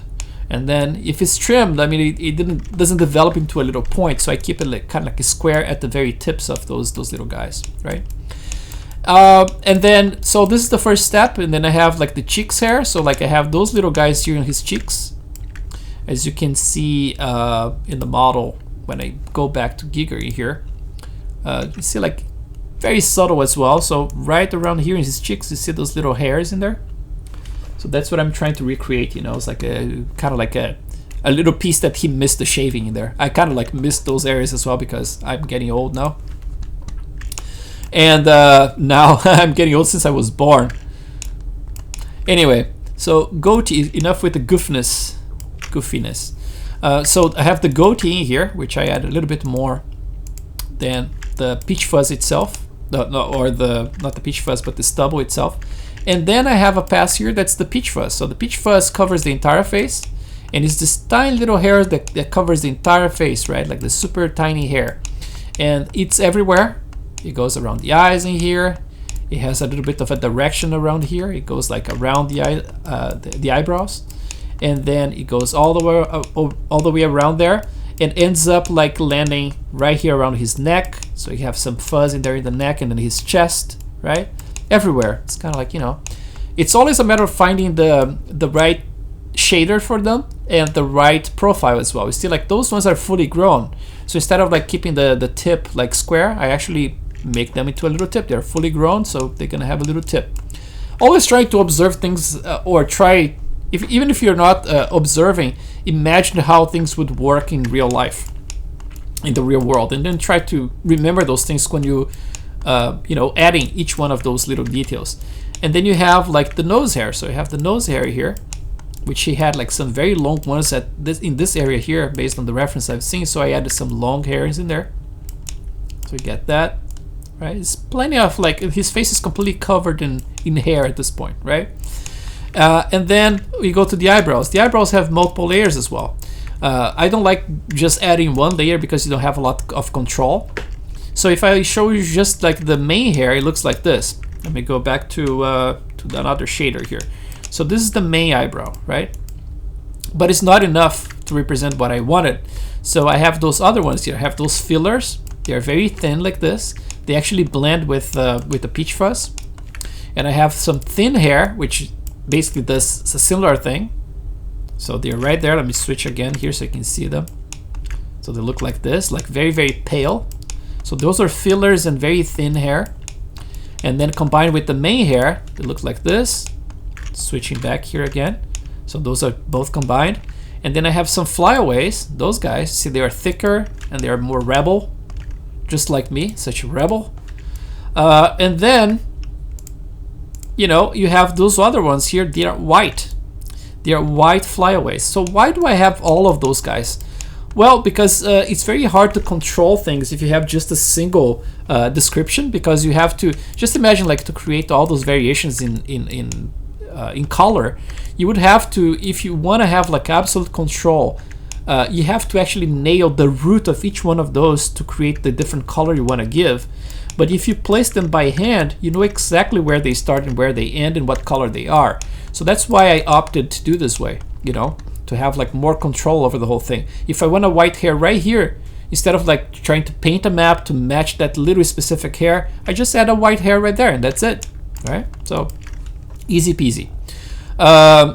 and then if it's trimmed, I mean it doesn't develop into a little point. So I keep it like kind of like a square at the very tips of those little guys, right? And then so this is the first step, and then I have like the cheeks hair. So like I have those little guys here in his cheeks. As you can see in the model, when I go back to Giger here, you see like very subtle as well. So right around here in his cheeks, you see those little hairs in there. So that's what I'm trying to recreate, you know. It's like a kind of like a little piece that he missed the shaving in there. I kind of like missed those areas as well because I'm getting old now. And now I'm getting old since I was born. Anyway, so goatee, enough with the goofiness. So I have the goatee in here, which I add a little bit more than the peach fuzz itself. Not the peach fuzz, but the stubble itself. And then I have a pass here that's the peach fuzz. So the peach fuzz covers the entire face, and it's this tiny little hair that covers the entire face, right? Like the super tiny hair. And it's everywhere. It goes around the eyes in here. It has a little bit of a direction around here. It goes like around the eyebrows, and then it goes all the way around there, and ends up like landing right here around his neck. So you have some fuzz in there in the neck, and then his chest, right? Everywhere. It's kind of like, you know, it's always a matter of finding the right shader for them and the right profile as well. You see, like those ones are fully grown. So instead of like keeping the tip like square, I actually make them into a little tip. They're fully grown, so they're gonna have a little tip. Always try to observe things, or try, even if you're not observing, imagine how things would work in real life, in the real world, and then try to remember those things when you know, adding each one of those little details. And then you have like the nose hair. So you have the nose hair here, which he had like some very long ones in this area here based on the reference I've seen. So I added some long hairs in there. So you get that, right? It's plenty of, like, his face is completely covered in hair at this point, right? And then we go to the eyebrows. The eyebrows have multiple layers as well. I don't like just adding one layer because you don't have a lot of control. So if I show you just like the main hair, it looks like this. Let me go back to another shader here. So this is the main eyebrow, right? But it's not enough to represent what I wanted. So I have those other ones here. I have those fillers. They are very thin like this. They actually blend with the peach fuzz. And I have some thin hair, which basically does a similar thing. So they're right there. Let me switch again here so you can see them. So they look like this, like very, very pale. So those are fillers and very thin hair. And then combined with the main hair, it looks like this. Switching back here again. So those are both combined. And then I have some flyaways. Those guys, see, they are thicker and they are more rebel. Just like me, such a rebel. And then, you know, you have those other ones here. They are white. They are white flyaways. So why do I have all of those guys? Well, because it's very hard to control things if you have just a single description, because you have to just imagine, like, to create all those variations in color, you would have to, if you want to have like absolute control, you have to actually nail the root of each one of those to create the different color you want to give. But if you place them by hand, you know exactly where they start and where they end and what color they are. So that's why I opted to do this way, you know, to have like more control over the whole thing. If I want a white hair right here, instead of like trying to paint a map to match that little specific hair, I just add a white hair right there and that's it, right? So easy peasy.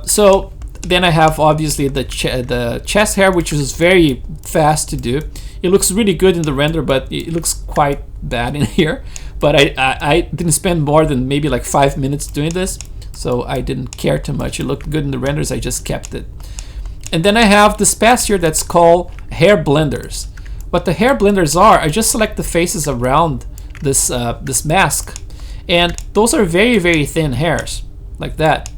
So then I have obviously the chest hair, which is very fast to do. It looks really good in the render, but it looks quite bad in here. But I didn't spend more than maybe like 5 minutes doing this, so I didn't care too much. It looked good in the renders, I just kept it. And then I have this pass here that's called hair blenders. What the hair blenders are, I just select the faces around this this mask, and those are very, very thin hairs like that,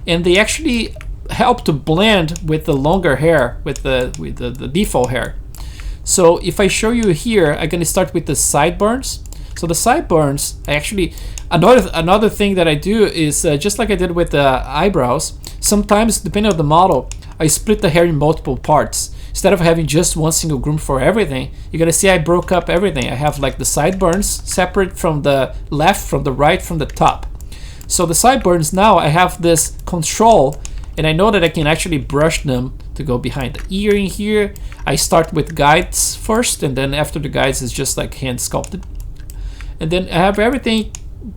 and they actually help to blend with the longer hair, with the default hair. So if I show you here, I'm gonna start with the sideburns. So the sideburns, I actually, another thing that I do is just like I did with the eyebrows. Sometimes, depending on the model, I split the hair in multiple parts. Instead of having just one single groom for everything, you're gonna see I broke up everything. I have like the sideburns separate from the left, from the right, from the top. So the sideburns, now I have this control, and I know that I can actually brush them to go behind the ear in here. I start with guides first, and then after the guides is just like hand sculpted. And then I have everything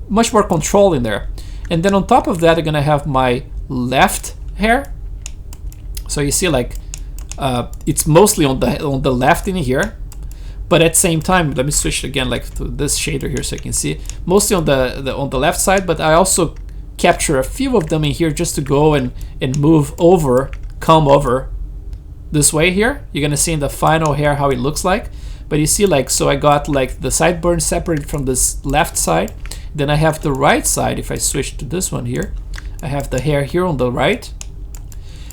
much more control in there. And then on top of that, I'm gonna have my left hair. So you see, like, it's mostly on the left in here, But at the same time, let me switch again like to this shader here so you can see. Mostly on the left side, but I also capture a few of them in here just to go and move over, come over this way here. You're gonna see in the final hair how it looks like. But you see, like, so I got like the sideburns separated from this left side. Then I have the right side. If I switch to this one here, I have the hair here on the right.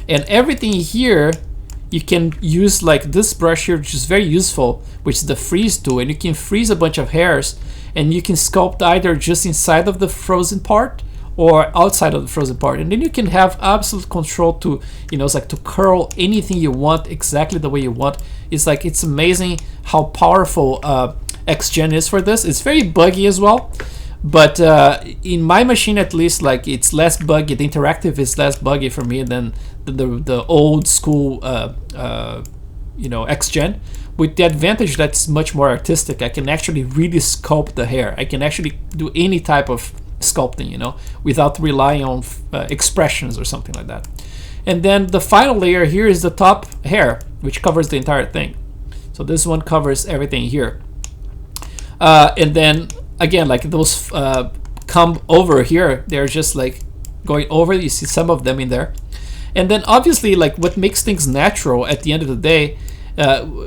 And everything here, you can use like this brush here, which is very useful, which is the freeze tool. And you can freeze a bunch of hairs and you can sculpt either just inside of the frozen part or outside of the frozen part, and then you can have absolute control to, you know, it's like to curl anything you want exactly the way you want. It's like, it's amazing how powerful XGen is for this. It's very buggy as well, but in my machine at least, like, it's less buggy. The interactive is less buggy for me than the old school you know, XGen, with the advantage that's much more artistic. I can actually really sculpt the hair. I can actually do any type of sculpting, you know, without relying on expressions or something like that. And then the final layer here is the top hair, which covers the entire thing. So this one covers everything here. And then again, like those come over here, they're just like going over. You see some of them in there. And then obviously, like, what makes things natural at the end of the day,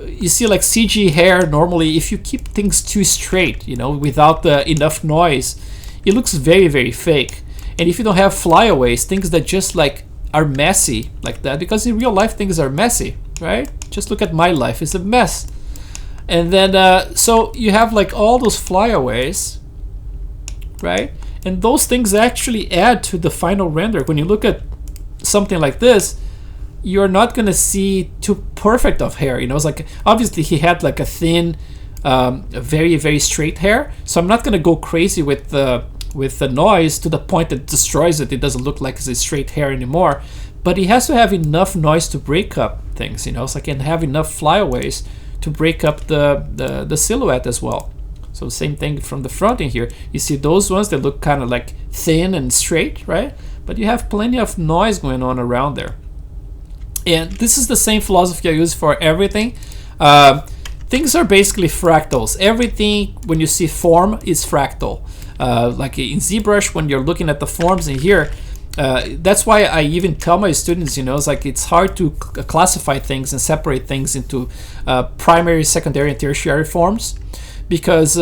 you see like CG hair normally, if you keep things too straight, you know, without enough noise, it looks very, very fake. And if you don't have flyaways, things that just like are messy like that, because in real life things are messy, right? Just look at my life, it's a mess. And then so you have like all those flyaways, right? And those things actually add to the final render. When you look at something like this, you're not gonna see too perfect of hair, you know. It's like, obviously he had like a thin, very, very straight hair, so I'm not gonna go crazy with the noise to the point that destroys it. It doesn't look like it's a straight hair anymore. But he has to have enough noise to break up things, you know, so I can have enough flyaways to break up the silhouette as well. So same thing from the front in here. You see those ones that look kind of like thin and straight, right? But you have plenty of noise going on around there. And this is the same philosophy I use for everything. Things are basically fractals. Everything, when you see form, is fractal. Like in Zbrush, when you're looking at the forms in here, that's why I even tell my students, you know, it's like, it's hard to classify things and separate things into primary, secondary, and tertiary forms, because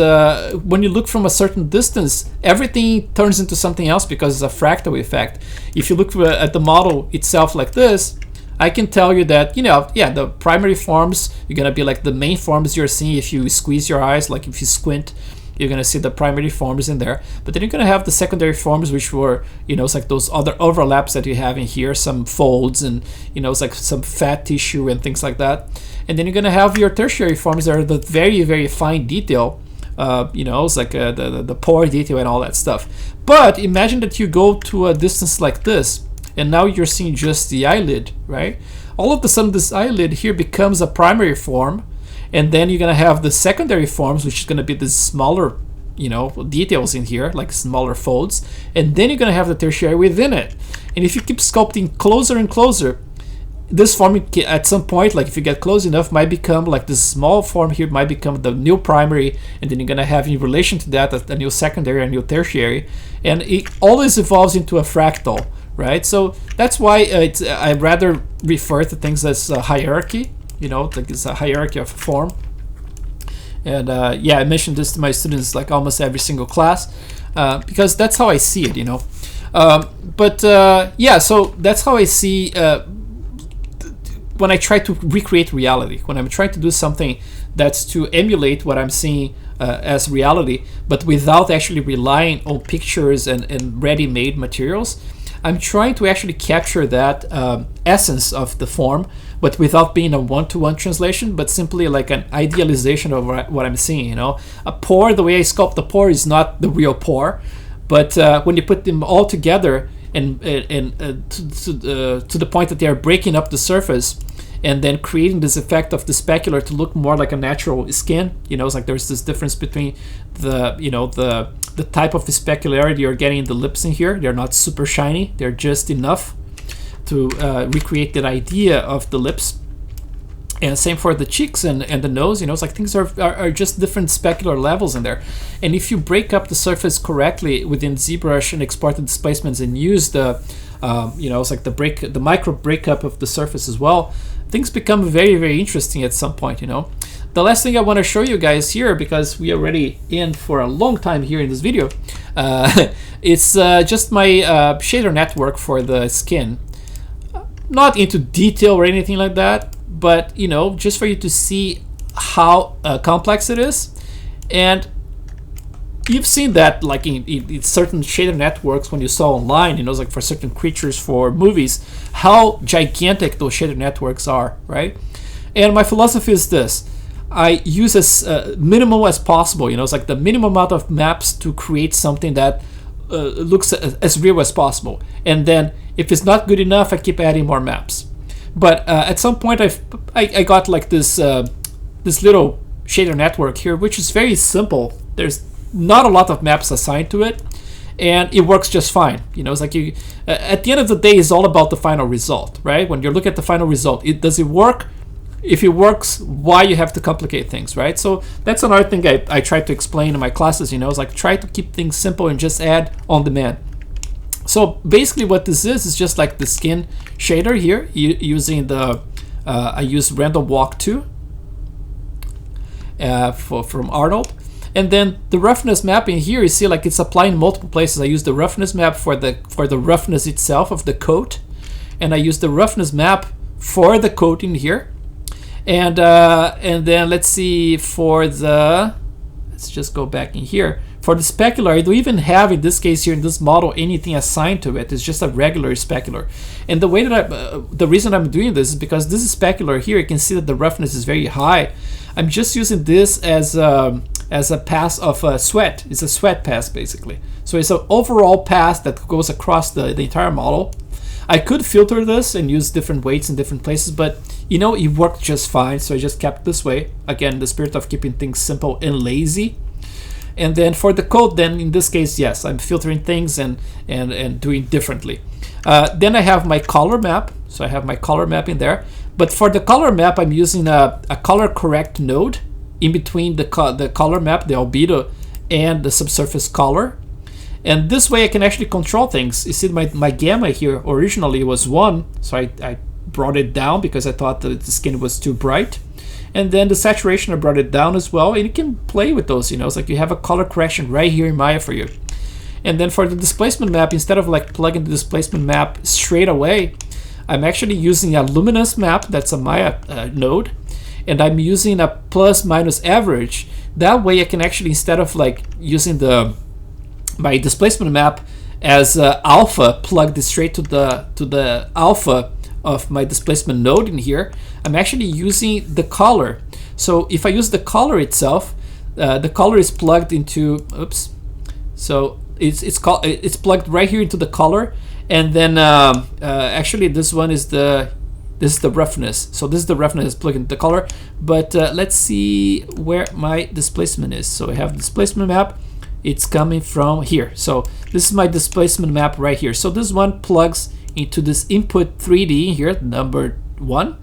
when you look from a certain distance, everything turns into something else because it's a fractal effect. If you look at the model itself like this, I can tell you that, you know, yeah, the primary forms, you're gonna be like the main forms you're seeing. If you squeeze your eyes, like if you squint, you're gonna see the primary forms in there. But then you're gonna have the secondary forms, which were, you know, it's like those other overlaps that you have in here, some folds and, you know, it's like some fat tissue and things like that. And then you're gonna have your tertiary forms that are the very, very fine detail, you know, it's like the pore detail and all that stuff. But imagine that you go to a distance like this, and now you're seeing just the eyelid, right? All of a sudden, this eyelid here becomes a primary form, and then you're gonna have the secondary forms, which is gonna be the smaller, you know, details in here, like smaller folds, and then you're gonna have the tertiary within it. And if you keep sculpting closer and closer, this form at some point, like if you get close enough, might become like this small form here might become the new primary, and then you're gonna have in relation to that a new secondary, a new tertiary, and it always evolves into a fractal, right? So that's why I rather refer to things as a hierarchy, you know, like it's a hierarchy of form. And yeah, I mentioned this to my students like almost every single class, because that's how I see it, you know. Yeah, so that's how I see when I try to recreate reality, when I'm trying to do something that's to emulate what I'm seeing as reality, but without actually relying on pictures and ready-made materials. I'm trying to actually capture that essence of the form, but without being a one-to-one translation, but simply like an idealization of what I'm seeing, you know. A pore, the way I sculpt the pore is not the real pore, but when you put them all together and to the point that they are breaking up the surface and then creating this effect of the specular to look more like a natural skin, you know, it's like there's this difference between the, you know, the type of specularity you're getting in the lips in here. They're not super shiny, they're just enough to recreate that idea of the lips. And same for the cheeks and the nose, you know, it's like things are just different specular levels in there. And if you break up the surface correctly within ZBrush and export the displacements and use the, you know, it's like the micro breakup of the surface as well, things become very, very interesting at some point, you know. The last thing I want to show you guys here, because we are already in for a long time here in this video, it's just my shader network for the skin. Not into detail or anything like that, but you know, just for you to see how complex it is. And you've seen that like in certain shader networks when you saw online, you know, like for certain creatures for movies, how gigantic those shader networks are, right? And my philosophy is this: I use as minimal as possible, you know, it's like the minimum amount of maps to create something that looks as real as possible. And then if it's not good enough, I keep adding more maps. But at some point, I got like this this little shader network here, which is very simple. There's not a lot of maps assigned to it, and it works just fine. You know, it's like you at the end of the day, it's all about the final result, right? When you look at the final result, does it work? If it works, why you have to complicate things, right? So that's another thing I try to explain in my classes. You know, it's like try to keep things simple and just add on demand. So basically what this is just like the skin shader here, using the, I use Random Walk 2 from Arnold. And then the roughness map in here, you see like it's applying multiple places. I use the roughness map for the roughness itself of the coat. And I use the roughness map for the coat in here. And then let's see for the, let's just go back in here. For the specular, I don't even have, in this case here, in this model, anything assigned to it. It's just a regular specular. And the way that the reason I'm doing this is because this is specular here. You can see that the roughness is very high. I'm just using this as a pass of sweat. It's a sweat pass, basically. So it's an overall pass that goes across the entire model. I could filter this and use different weights in different places, but you know, it worked just fine. So I just kept it this way. Again, the spirit of keeping things simple and lazy. And then for the code, then in this case, yes, I'm filtering things and doing differently. Then I have my color map. So I have my color map in there. But for the color map, I'm using a color correct node in between the color map, the albedo, and the subsurface color. And this way I can actually control things. You see my gamma here originally was 1. So I brought it down because I thought that the skin was too bright. And then the saturation, I brought it down as well. And you can play with those, you know, it's like you have a color correction right here in Maya for you. And then for the displacement map, instead of like plugging the displacement map straight away, I'm actually using a luminous map, that's a Maya node. And I'm using a plus minus average. That way I can actually, instead of like using my displacement map as alpha plugged straight to the alpha of my displacement node in here, I'm actually using the color. So if I use the color itself, the color is plugged into, oops, so it's plugged right here into the color. And then actually this one is this is the roughness. So this is the roughness plugged into the color. But let's see where my displacement is. So I have displacement map. It's coming from here. So this is my displacement map right here. So this one plugs into this input 3D here, number 1.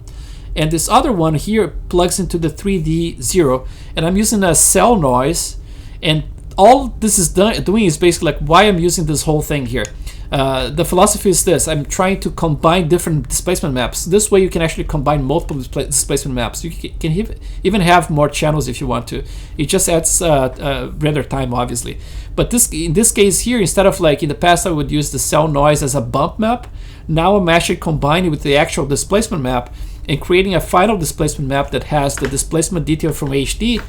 And this other one here plugs into the 3D 0. And I'm using a cell noise. And all this is doing is basically like why I'm using this whole thing here. The philosophy is this: I'm trying to combine different displacement maps. This way you can actually combine multiple displacement maps. You can even have more channels if you want to. It just adds render time, obviously. But in this case here, instead of like in the past I would use the cell noise as a bump map, now I'm actually combining with the actual displacement map and creating a final displacement map that has the displacement detail from HD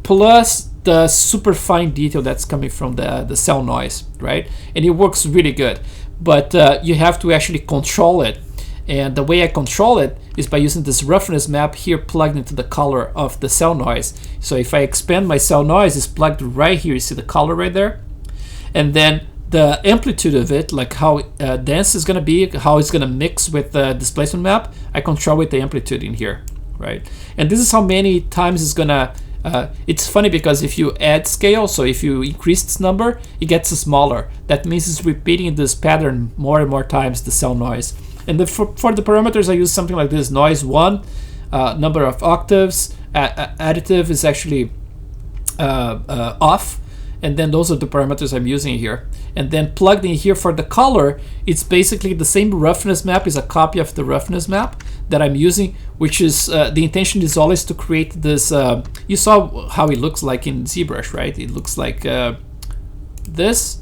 plus the super fine detail that's coming from the cell noise, right? And it works really good, but you have to actually control it. And the way I control it is by using this roughness map here plugged into the color of the cell noise. So if I expand my cell noise, it's plugged right here. You see the color right there? And then the amplitude of it, like how dense it's gonna be, how it's gonna mix with the displacement map, I control with the amplitude in here, right? And this is how many times it's gonna, it's funny because if you add scale, so if you increase this number, it gets smaller. That means it's repeating this pattern more and more times, the cell noise. And for the parameters, I use something like this: noise 1, number of octaves. Additive is actually off, and then those are the parameters I'm using here. And then plugged in here for the color, it's basically the same roughness map, is a copy of the roughness map that I'm using, which is the intention is always to create this. You saw how it looks like in Zbrush, right? It looks like this.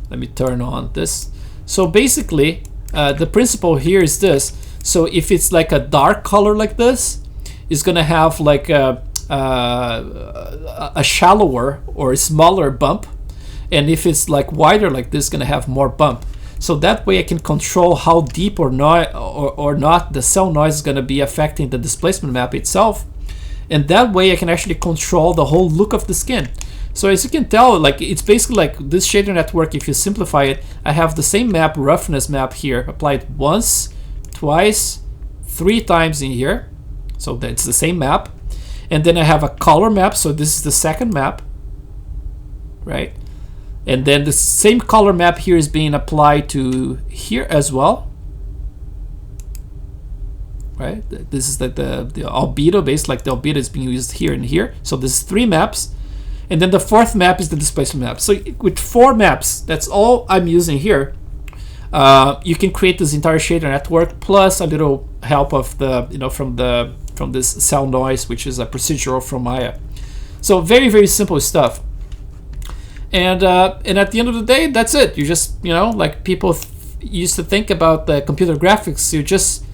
Let me turn on this. So basically, the principle here is this. So if it's like a dark color like this, it's gonna have like a shallower or a smaller bump, and if it's like wider like this, it's gonna have more bump. So that way I can control how deep or not the cell noise is gonna be affecting the displacement map itself, and that way I can actually control the whole look of the skin. So as you can tell, like it's basically like this shader network. If you simplify it, I have the same map, roughness map here, applied once, twice, 3 times in here. So that's the same map. And then I have a color map, so this is the second map, right? And then the same color map here is being applied to here as well, right? This is the albedo base, like the albedo is being used here and here. So there's 3 maps. And then the 4th map is the displacement map. So with 4 maps, that's all I'm using here. You can create this entire shader network plus a little help of the, from this cell noise, which is a procedural from Maya. So very, very simple stuff. And at the end of the day, that's it. You just, like people used to think about the computer graphics. You just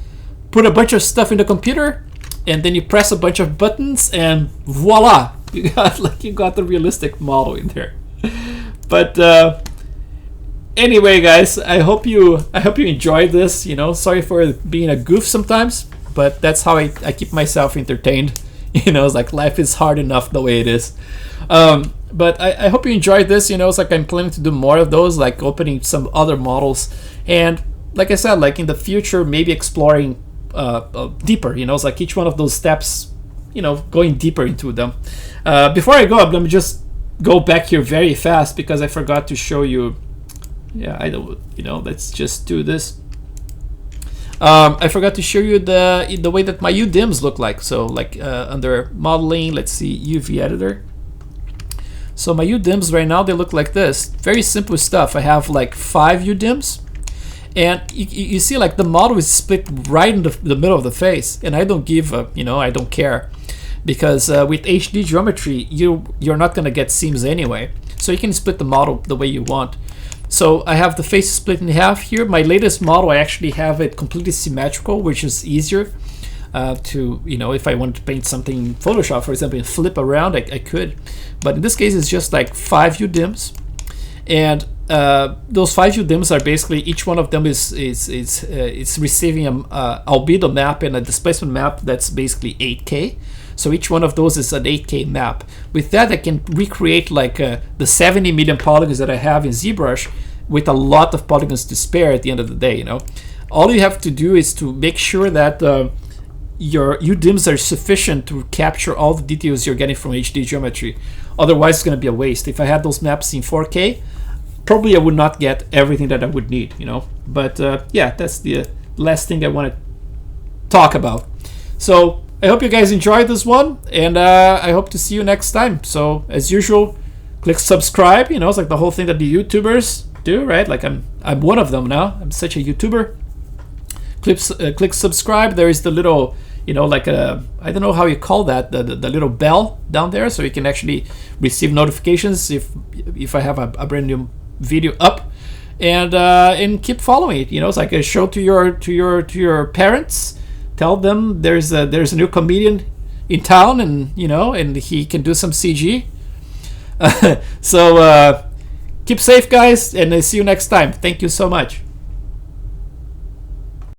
put a bunch of stuff in the computer, and then you press a bunch of buttons, and voila, you got the realistic model in there. But anyway, guys, I hope you enjoyed this. Sorry for being a goof sometimes, but that's how I keep myself entertained. It's like life is hard enough the way it is. But I hope you enjoyed this. It's like I'm planning to do more of those, like opening some other models, and like I said, like in the future, maybe exploring deeper. It's like each one of those steps, going deeper into them. Before I go up, let me just go back here very fast because I forgot to show you. Yeah, I don't. Let's just do this. I forgot to show you the way that my UDIMs look like. So like under modeling, let's see, UV editor. So my UDIMs right now, they look like this. Very simple stuff. I have like 5 UDIMs, and you see like the model is split right in the middle of the face, and I don't give a, I don't care, because with HD geometry, you're not gonna get seams anyway. So you can split the model the way you want. So I have the face split in half here. My latest model, I actually have it completely symmetrical, which is easier to, if I wanted to paint something in Photoshop, for example, and flip around, I could. But in this case, it's just like 5 UDIMs. And those 5 UDIMs are basically, each one of them is receiving an albedo map and a displacement map that's basically 8K. So each one of those is an 8K map. With that, I can recreate like the 70 million polygons that I have in Zbrush with a lot of polygons to spare at the end of the day. All you have to do is to make sure that your UDIMs are sufficient to capture all the details you're getting from HD geometry. Otherwise, it's going to be a waste. If I had those maps in 4K, probably I would not get everything that I would need. But yeah, that's the last thing I want to talk about. So I hope you guys enjoyed this one, and I hope to see you next time. So as usual, click subscribe. It's like the whole thing that the YouTubers do, right? Like I'm one of them now. I'm such a YouTuber. Click subscribe. There is the little, like a, I don't know how you call that, the little bell down there, so you can actually receive notifications if I have a brand new video up, and keep following it. It's like a show to your parents. Tell them there's a new comedian in town, and and he can do some CG. So keep safe, guys, and see you next time. Thank you so much.